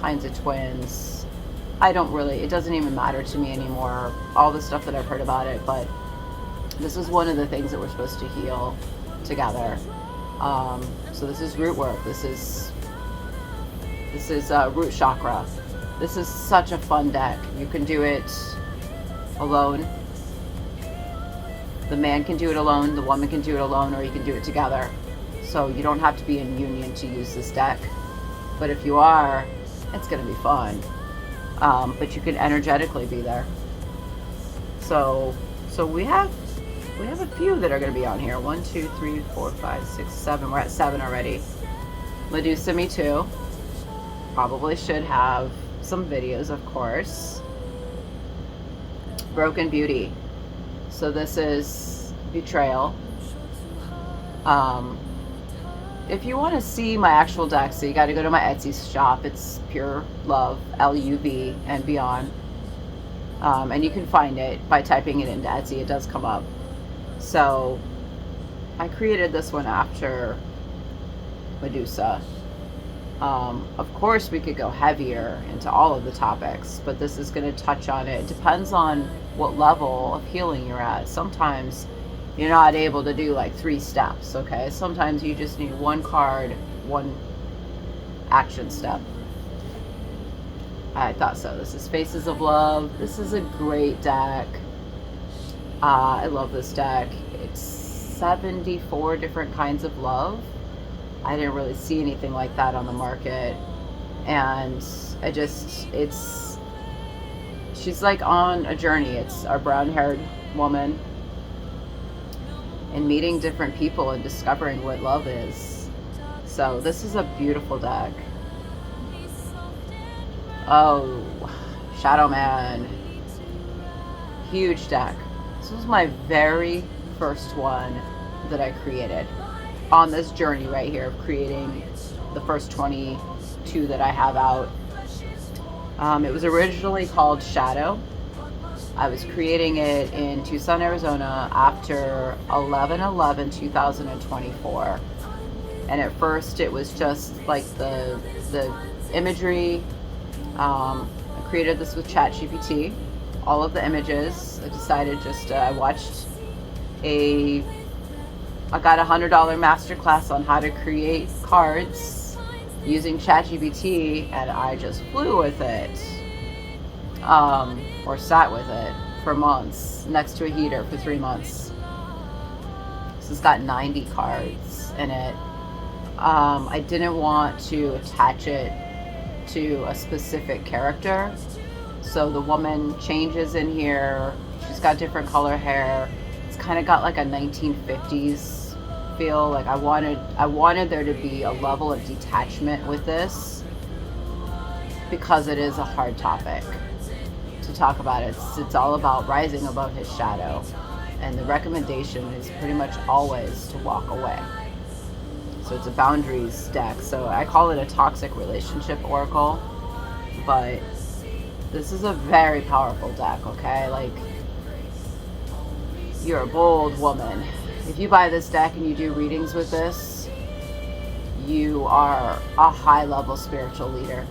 kinds of twins. I don't really, it doesn't even matter to me anymore, all the stuff that I've heard about it, but this is one of the things that we're supposed to heal together. So this is root work. This is root chakra. This is such a fun deck. You can do it alone. The man can do it alone, the woman can do it alone, or you can do it together. So you don't have to be in union to use this deck. But if you are, it's going to be fun. But you can energetically be there. So we have a few that are going to be on here. 1, 2, 3, 4, 5, 6, 7. We're at 7 already. Medusa Me Too. Probably should have some videos, of course. Broken Beauty. So this is Betrayal. If you want to see my actual deck, so you got to go to my Etsy shop. It's Pure Love, LUV, and Beyond. And you can find it by typing it into Etsy. It does come up. So I created this one after Medusa. Of course, we could go heavier into all of the topics, but this is going to touch on it. It depends on what level of healing you're at. Sometimes you're not able to do like 3 steps, okay? Sometimes you just need 1 card, 1 action step. I thought so. This is Faces of Love. This is a great deck. I love this deck. It's 74 different kinds of love. I didn't really see anything like that on the market. And she's like on a journey. It's our brown-haired woman and meeting different people and discovering what love is. So this is a beautiful deck. Oh, Shadow Man. Huge deck. This was my very first one that I created on this journey right here of creating the first 22 that I have out. It was originally called Shadow. I was creating it in Tucson, Arizona after 11/11/2024. And at first it was just like the imagery. I created this with ChatGPT, all of the images. I decided I got a $100 masterclass on how to create cards using ChatGPT, and I just flew with it, or sat with it for months next to a heater for 3 months. This has got 90 cards in it. I didn't want to attach it to a specific character, so the woman changes in here. She's got different color hair. It's kind of got like a 1950s feel. Like I wanted there to be a level of detachment with this, because it is a hard topic to talk about. It's all about rising above his shadow, and the recommendation is pretty much always to walk away. So it's a boundaries deck. So I call it a toxic relationship oracle, but this is a very powerful deck, okay? Like, you're a bold woman. If you buy this deck and you do readings with this, you are a high-level spiritual leader,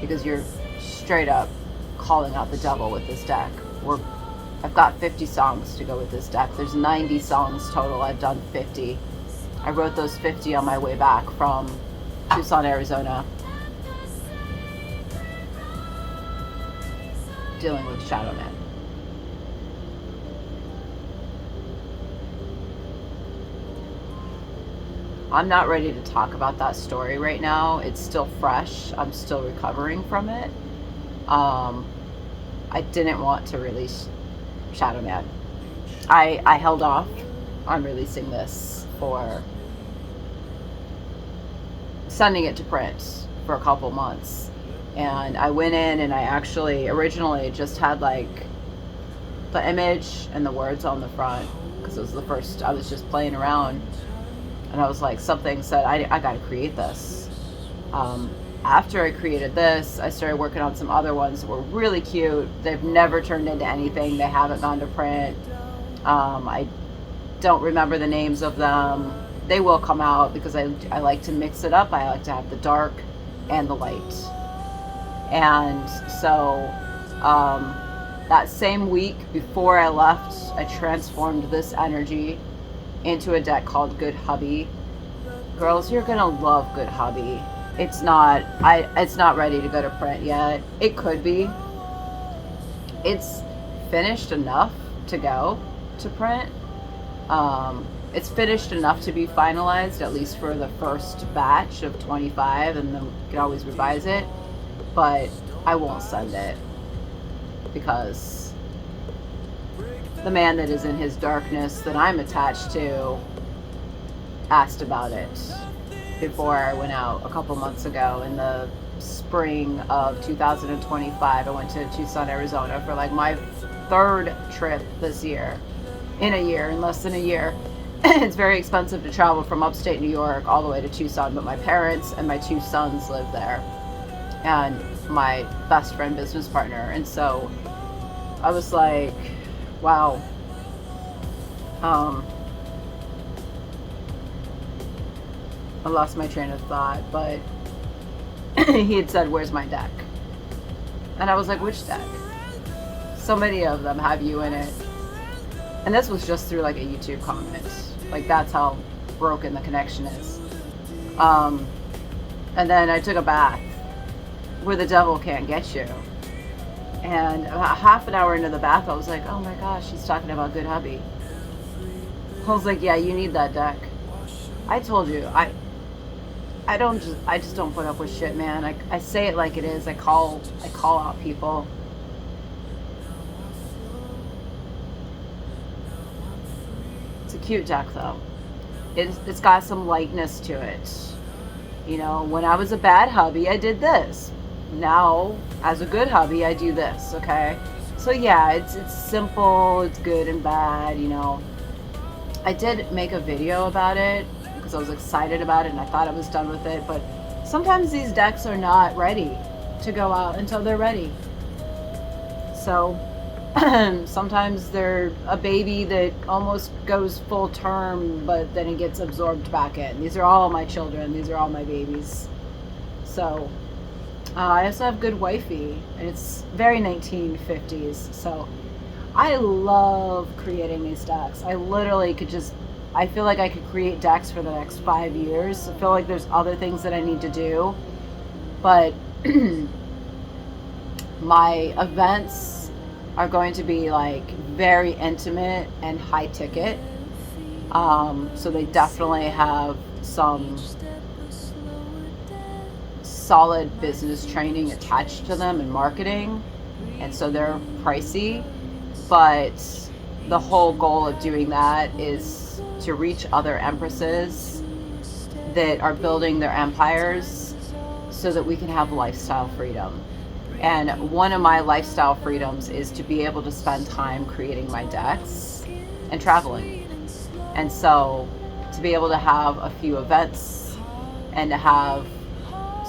because you're straight up calling out the devil with this deck. I've got 50 songs to go with this deck. There's 90 songs total. I've done 50. I wrote those 50 on my way back from Tucson, Arizona, dealing with Shadow Man. I'm not ready to talk about that story right now. It's still fresh. I'm still recovering from it. I didn't want to release Shadow Man. I held off on releasing this for sending it to print for a couple months. And I went in and I actually originally just had like the image and the words on the front. because it was the first, I was just playing around, and I was like, something said, I got to create this. After I created this, I started working on some other ones that were really cute. They've never turned into anything. They haven't gone to print. I don't remember the names of them. They will come out because I like to mix it up. I like to have the dark and the light. And so that same week before I left, I transformed this energy into a deck called Good Hubby. Girls, you're gonna love Good Hubby. It's not ready to go to print yet. It could be. It's finished enough to go to print. It's finished enough to be finalized, at least for the first batch of 25, and then we can always revise it. But I won't send it because the man that is in his darkness that I'm attached to asked about it before I went out a couple months ago in the spring of 2025. I went to Tucson, Arizona for like my third trip this year, in less than a year. It's very expensive to travel from upstate New York all the way to Tucson, but my parents and my two sons live there, and my best friend, business partner. And so I was like, wow. I lost my train of thought, but he had said, where's my deck? And I was like, which deck? So many of them have you in it. And this was just through like a YouTube comment. Like, that's how broken the connection is. And then I took a bath where the devil can't get you. And about half an hour into the bath, I was like, oh my gosh, she's talking about Good Hubby. I was like, yeah, you need that deck. I told you, I just don't put up with shit, man. I say it like it is. I call out people. It's a cute deck though. It's got some lightness to it. You know, when I was a bad hubby, I did this. Now, as a good hubby, I do this, okay? So yeah, it's simple, it's good and bad, you know. I did make a video about it because I was excited about it and I thought I was done with it, but sometimes these decks are not ready to go out until they're ready. So sometimes they're a baby that almost goes full term, but then it gets absorbed back in. These are all my children. These are all my babies. So I also have Good Wifey, and it's very 1950s. So I love creating these decks. I literally could I feel like I could create decks for the next 5 years. I feel like there's other things that I need to do, but my events are going to be like very intimate and high ticket. So they definitely have some solid business training attached to them and marketing. And so they're pricey, but the whole goal of doing that is to reach other empresses that are building their empires so that we can have lifestyle freedom. And one of my lifestyle freedoms is to be able to spend time creating my decks and traveling. And so to be able to have a few events and to have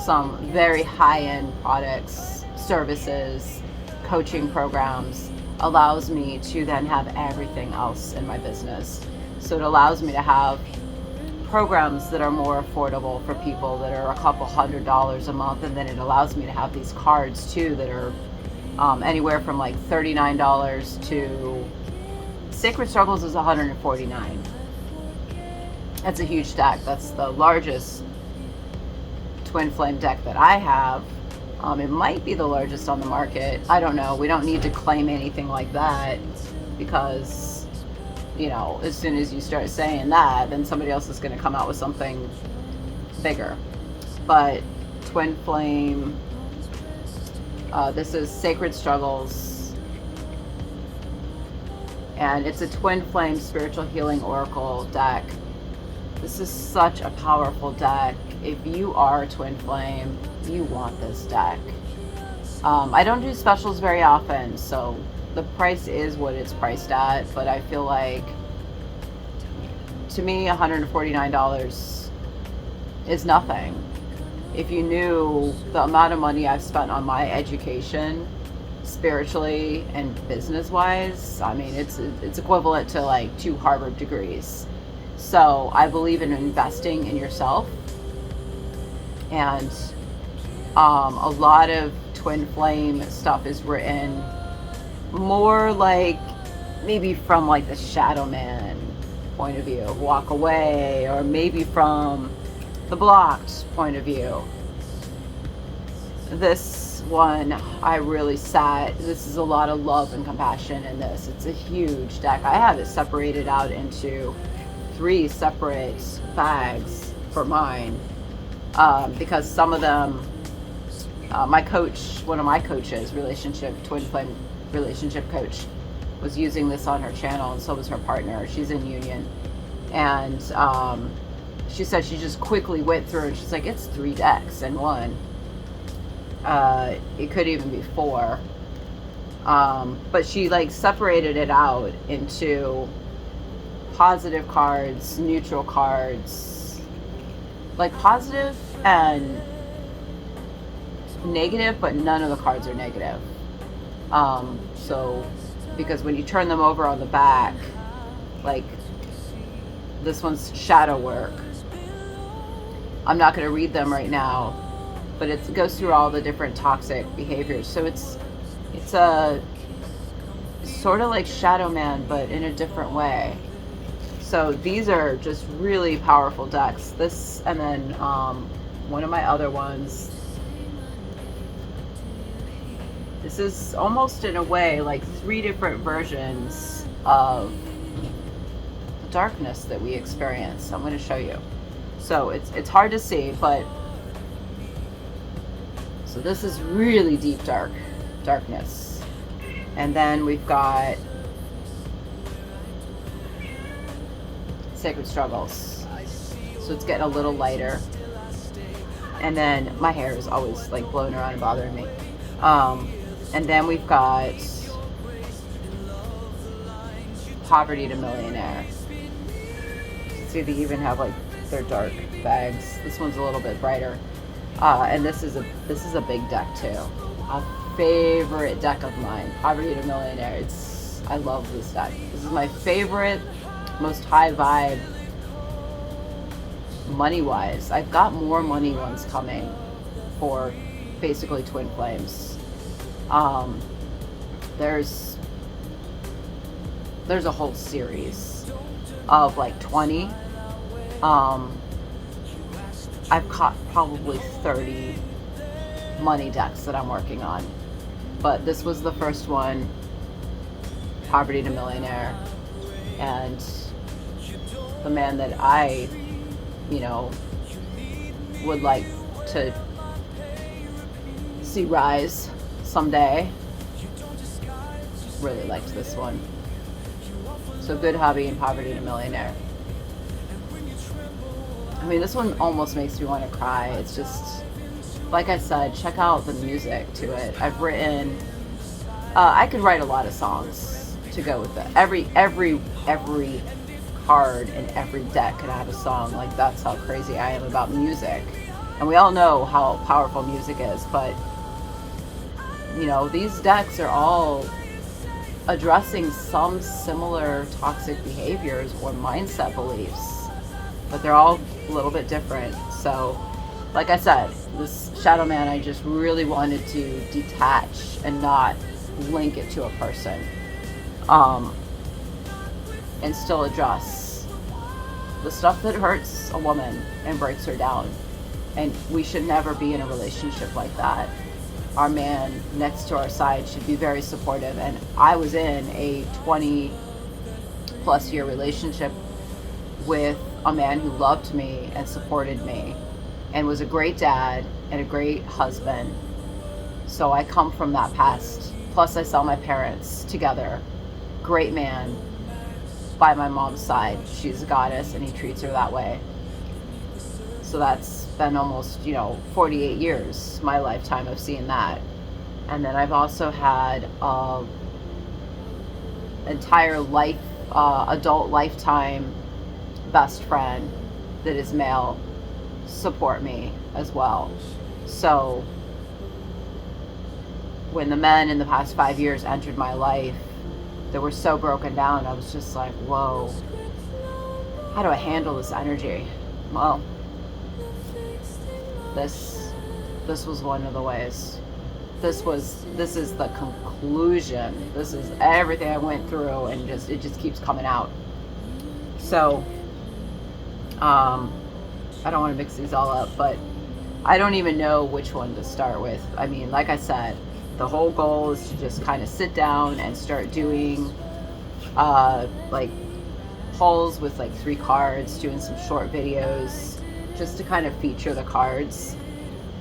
some very high-end products, services, coaching programs allows me to then have everything else in my business. So it allows me to have programs that are more affordable for people that are a couple $100s a month, and then it allows me to have these cards too that are anywhere from like $39 to Sacred Struggles is $149. That's a huge deck. That's the largest twin flame deck that I have. It might be the largest on the market. I don't know. We don't need to claim anything like that because, you know, as soon as you start saying that, then somebody else is going to come out with something bigger. But twin flame, this is Sacred Struggles, and it's a twin flame spiritual healing oracle deck. This is such a powerful deck. If you are a twin flame, you want this deck. I don't do specials very often, so the price is what it's priced at, but I feel like to me, $149 is nothing. If you knew the amount of money I've spent on my education, spiritually and business wise, I mean, it's equivalent to like 2 Harvard degrees. So I believe in investing in yourself. And a lot of twin flame stuff is written more like maybe from like the shadow man point of view, walk away, or maybe from the blocked point of view. This one, I really sat, this is a lot of love and compassion in this. It's a huge deck. I have it separated out into 3 separate bags for mine, because some of them, my coach, one of my coaches, twin flame relationship coach, was using this on her channel, and so was her partner. She's in union, and she said she just quickly went through, and she's like, it's 3 decks in one. It could even be 4, but she like separated it out into positive cards, neutral cards, like positive and negative, but none of the cards are negative. So because when you turn them over on the back, like this one's shadow work. I'm not going to read them right now, but it goes through all the different toxic behaviors. So it's a sort of like Shadow Man, but in a different way. So these are just really powerful decks. This, and then one of my other ones, this is almost in a way like 3 different versions of the darkness that we experience. I'm going to show you. So it's hard to see, but so this is really deep darkness. And then we've got Sacred Struggles. So it's getting a little lighter. And then my hair is always like blowing around and bothering me. And then we've got Poverty to Millionaire. See, they even have like their dark bags. This one's a little bit brighter. And this is a big deck too. A favorite deck of mine, Poverty to Millionaire. I love this deck. This is my favorite, most high vibe, money wise. I've got more money ones coming for basically twin flames. There's a whole series of like 20. I've caught probably 30 money decks that I'm working on, but this was the first one, Poverty to Millionaire, and the man that I, would like to see rise someday, really liked this one. So Good Hobby and Poverty to Millionaire. I mean, this one almost makes me want to cry. It's just, like I said, check out the music to it. I've written, I could write a lot of songs to go with it. Every card in every deck could have a song. Like, that's how crazy I am about music. And we all know how powerful music is, but, these decks are all addressing some similar toxic behaviors or mindset beliefs, but they're all a little bit different. So, like I said, this Shadow Man, I just really wanted to detach and not link it to a person, and still address the stuff that hurts a woman and breaks her down. And we should never be in a relationship like that. Our man next to our side should be very supportive. And I was in a 20 plus year relationship with a man who loved me and supported me and was a great dad and a great husband. So I come from that past. Plus I saw my parents together. Great man by my mom's side. She's a goddess and he treats her that way. So that's been almost, 48 years, my lifetime of seeing that. And then I've also had entire life, adult lifetime best friend that is male support me as well. So when the men in the past 5 years entered my life that were so broken down, I was just like, whoa, how do I handle this energy? Well, this was one of the ways. This is the conclusion. This is everything I went through, and it just keeps coming out. So I don't want to mix these all up, but I don't even know which one to start with. I mean, like I said, the whole goal is to just kind of sit down and start doing like pulls with like 3 cards, doing some short videos just to kind of feature the cards.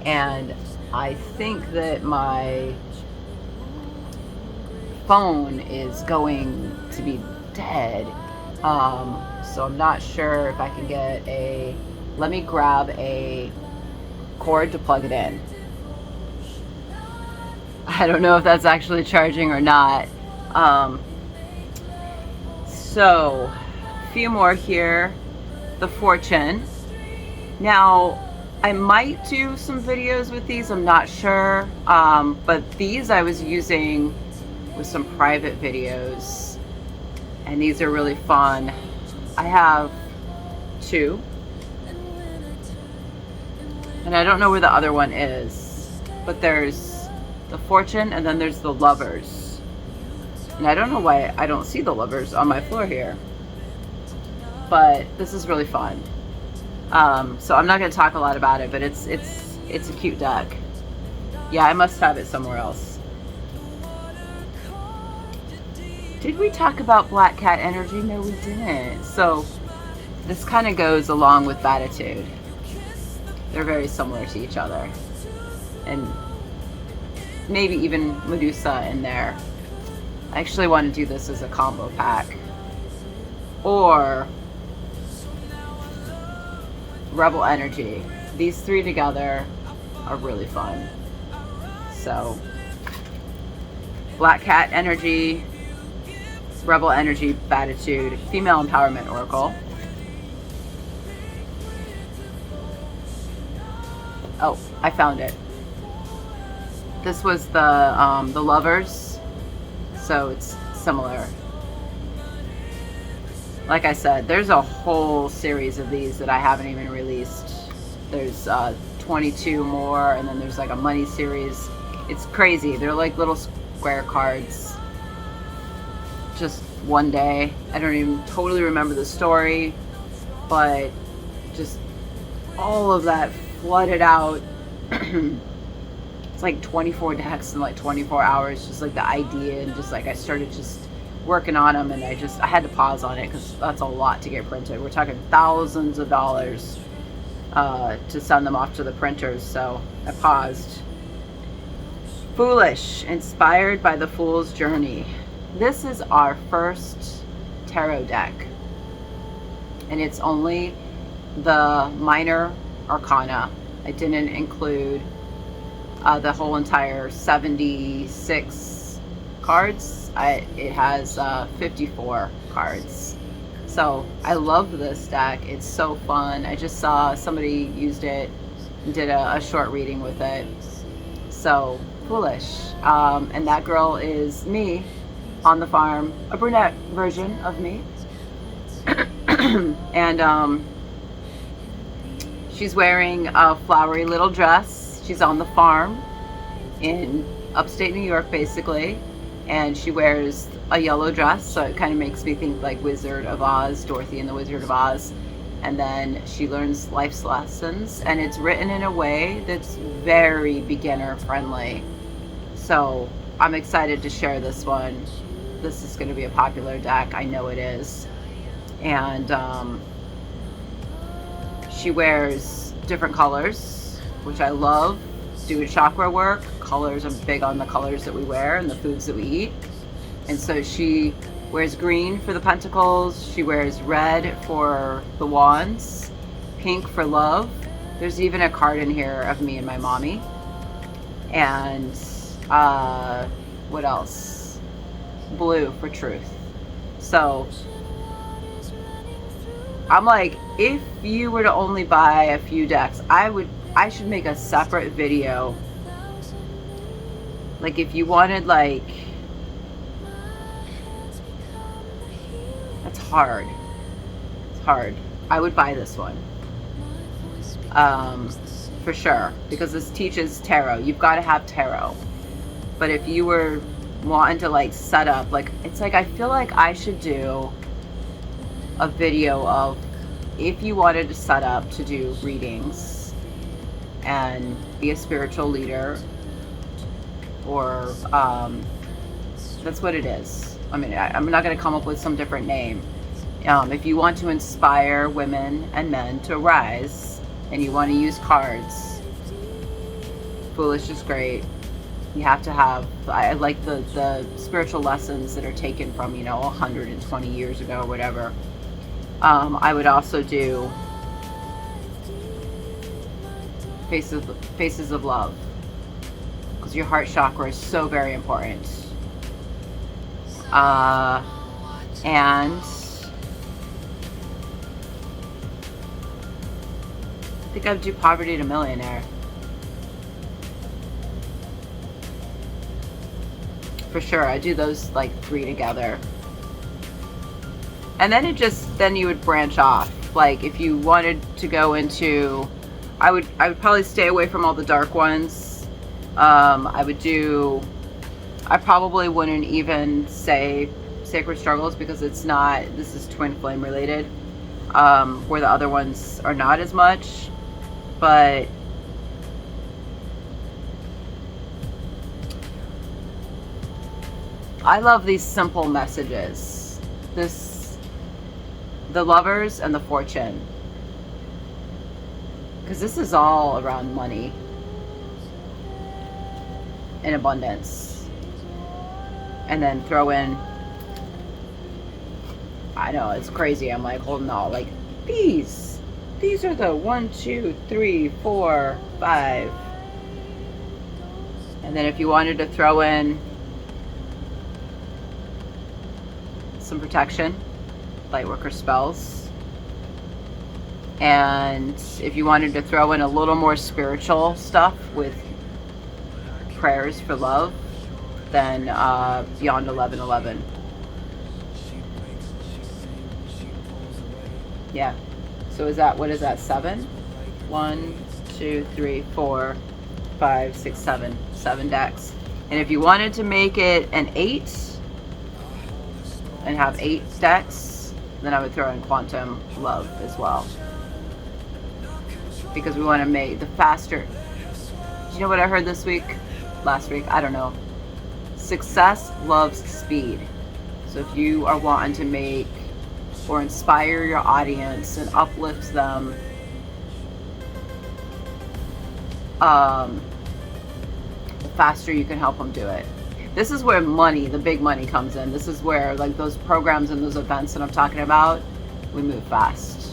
And I think that my phone is going to be dead, so I'm not sure if I can get let me grab a cord to plug it in. I don't know if that's actually charging or not. So a few more here. The Fortune. Now I might do some videos with these, I'm not sure, but these I was using with some private videos, and these are really fun. I have 2, and I don't know where the other one is, but there's the Fortune and then there's the Lovers, and I don't know why I don't see the Lovers on my floor here, but this is really fun. So I'm not going to talk a lot about it, but it's a cute deck. Yeah, I must have it somewhere else. Did we talk about Black Cat energy? No, we didn't. So this kind of goes along with Batitude. They're very similar to each other, and maybe even Medusa in there. I actually want to do this as a combo pack, or Rebel Energy. These 3 together are really fun. So Black Cat energy, Rebel Energy, Batitude, Female Empowerment Oracle. Oh, I found it. This was the Lovers, so it's similar. Like I said, there's a whole series of these that I haven't even released. There's 22 more, and then there's like a money series. It's crazy. They're like little square cards. Just one day. I don't even totally remember the story, but just all of that flooded out. It's like 24 decks in like 24 hours, just like the idea, and just like I started just working on them, and I had to pause on it because that's a lot to get printed. We're talking thousands of dollars to send them off to the printers, so I paused. Foolish, inspired by the Fool's Journey. This is our first tarot deck, and it's only the minor arcana. I didn't include the whole entire 76 cards. It has 54 cards. So I love this deck. It's so fun. I just saw somebody used it and did a short reading with it. So Foolish. And that girl is me on the farm, a brunette version of me. And she's wearing a flowery little dress. She's on the farm in upstate New York, basically. And she wears a yellow dress, so it kind of makes me think like Wizard of Oz, Dorothy and the Wizard of Oz. And then she learns life's lessons, and it's written in a way that's very beginner friendly. So I'm excited to share this one. This is going to be a popular deck. I know it is. And she wears different colors, which I love. Doing chakra work, colors, I'm big on the colors that we wear and the foods that we eat. And so she wears green for the pentacles, she wears red for the wands, pink for love. There's even a card in here of me and my mommy. And what else? Blue for truth. So I'm like, if you were to only buy a few decks, I should make a separate video. Like if you wanted like, that's hard. It's hard. I would buy this one. For sure, because this teaches tarot. You've got to have tarot. But if you were wanting to like set up, like, it's like, I feel like I should do a video of if you wanted to set up to do readings and be a spiritual leader, or that's what it is. I mean, I'm not going to come up with some different name. If you want to inspire women and men to rise and you want to use cards, Foolish is great. You have to have, I like the spiritual lessons that are taken from, 120 years ago or whatever. I would also do Faces of Love, because your heart chakra is so very important. And I think I would do Poverty to Millionaire. For sure, I do those like 3 together. And then then you would branch off. Like if you wanted to go into, I would probably stay away from all the dark ones. I probably wouldn't even say Sacred Struggles, because this is twin flame related, where the other ones are not as much. But I love these simple messages. The Lovers and the Fortune. Because this is all around money and abundance. And then throw in, I know, it's crazy. I'm like holding all, like, these are the 1, 2, 3, 4, 5. And then if you wanted to throw in some protection, Lightworker spells. And if you wanted to throw in a little more spiritual stuff with prayers for love, then Beyond 1111. Yeah. So what is that, 7? 1, 2, 3, 4, 5, 6, 7. 7 decks. And if you wanted to make it an 8 and have 8 decks, then I would throw in Quantum Love as well. Because we want to make the faster. Do you know what I heard last week? I don't know. Success loves speed. So if you are wanting to make or inspire your audience and uplift them, the faster you can help them do it. This is where the big money comes in. This is where, like, those programs and those events that I'm talking about, we move fast.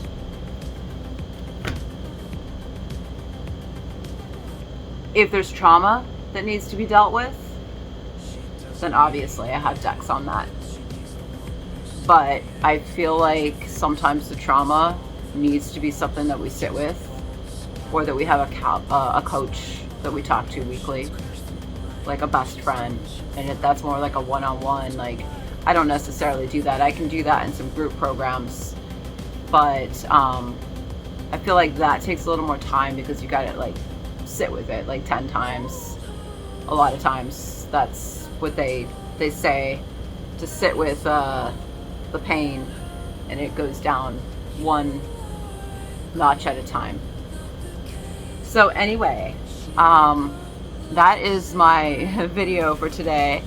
If there's trauma that needs to be dealt with, then obviously I have decks on that. But I feel like sometimes the trauma needs to be something that we sit with, or that we have a coach that we talk to weekly, like a best friend. And if that's more like a one-on-one, like, I don't necessarily do that. I can do that in some group programs, but I feel like that takes a little more time, because you gotta like sit with it like 10 times. A lot of times that's what they say, to sit with the pain, and it goes down one notch at a time. So anyway, that is my video for today.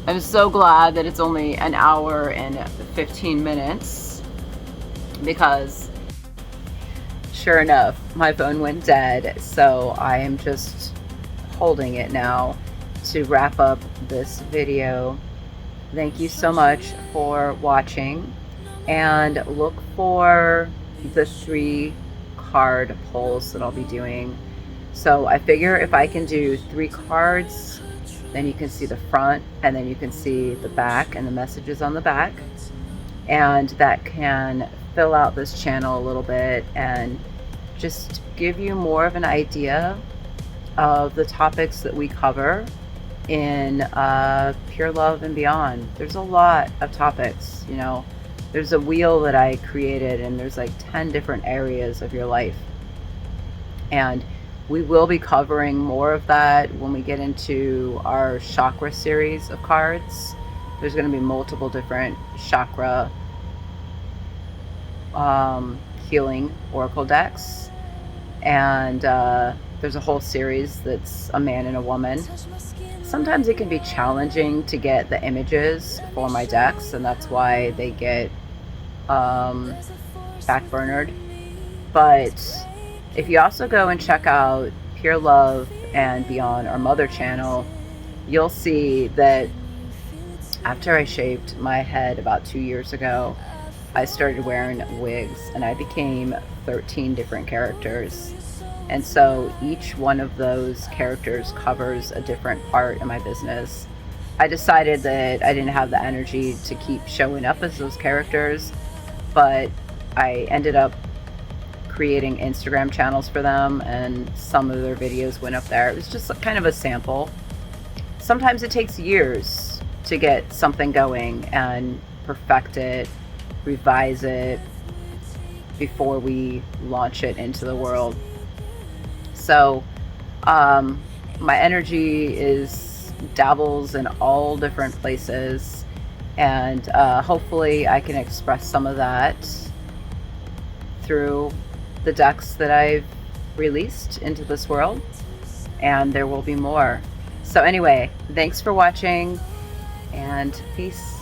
I'm so glad that it's only an hour and 15 minutes, because sure enough, my phone went dead. So I am just holding it now to wrap up this video. Thank you so much for watching, and look for the 3 card pulls that I'll be doing. So I figure if I can do 3 cards, then you can see the front, and then you can see the back and the messages on the back, and that can fill out this channel a little bit and just give you more of an idea of the topics that we cover in Pure Love and Beyond. There's a lot of topics, you know. There's a wheel that I created, and there's like 10 different areas of your life. And we will be covering more of that when we get into our chakra series of cards. There's going to be multiple different chakra healing oracle decks. And there's a whole series that's a man and a woman. Sometimes it can be challenging to get the images for my decks, and that's why they get backburnered. But if you also go and check out Pure Love and Beyond, our mother channel, you'll see that after I shaved my head about 2 years ago, I started wearing wigs, and I became 13 different characters. And so each one of those characters covers a different part of my business. I decided that I didn't have the energy to keep showing up as those characters, but I ended up creating Instagram channels for them, and some of their videos went up there. It was just kind of a sample. Sometimes it takes years to get something going and perfect it, revise it before we launch it into the world. So my energy dabbles in all different places, and hopefully I can express some of that through the decks that I've released into this world, and there will be more. So anyway, thanks for watching, and peace.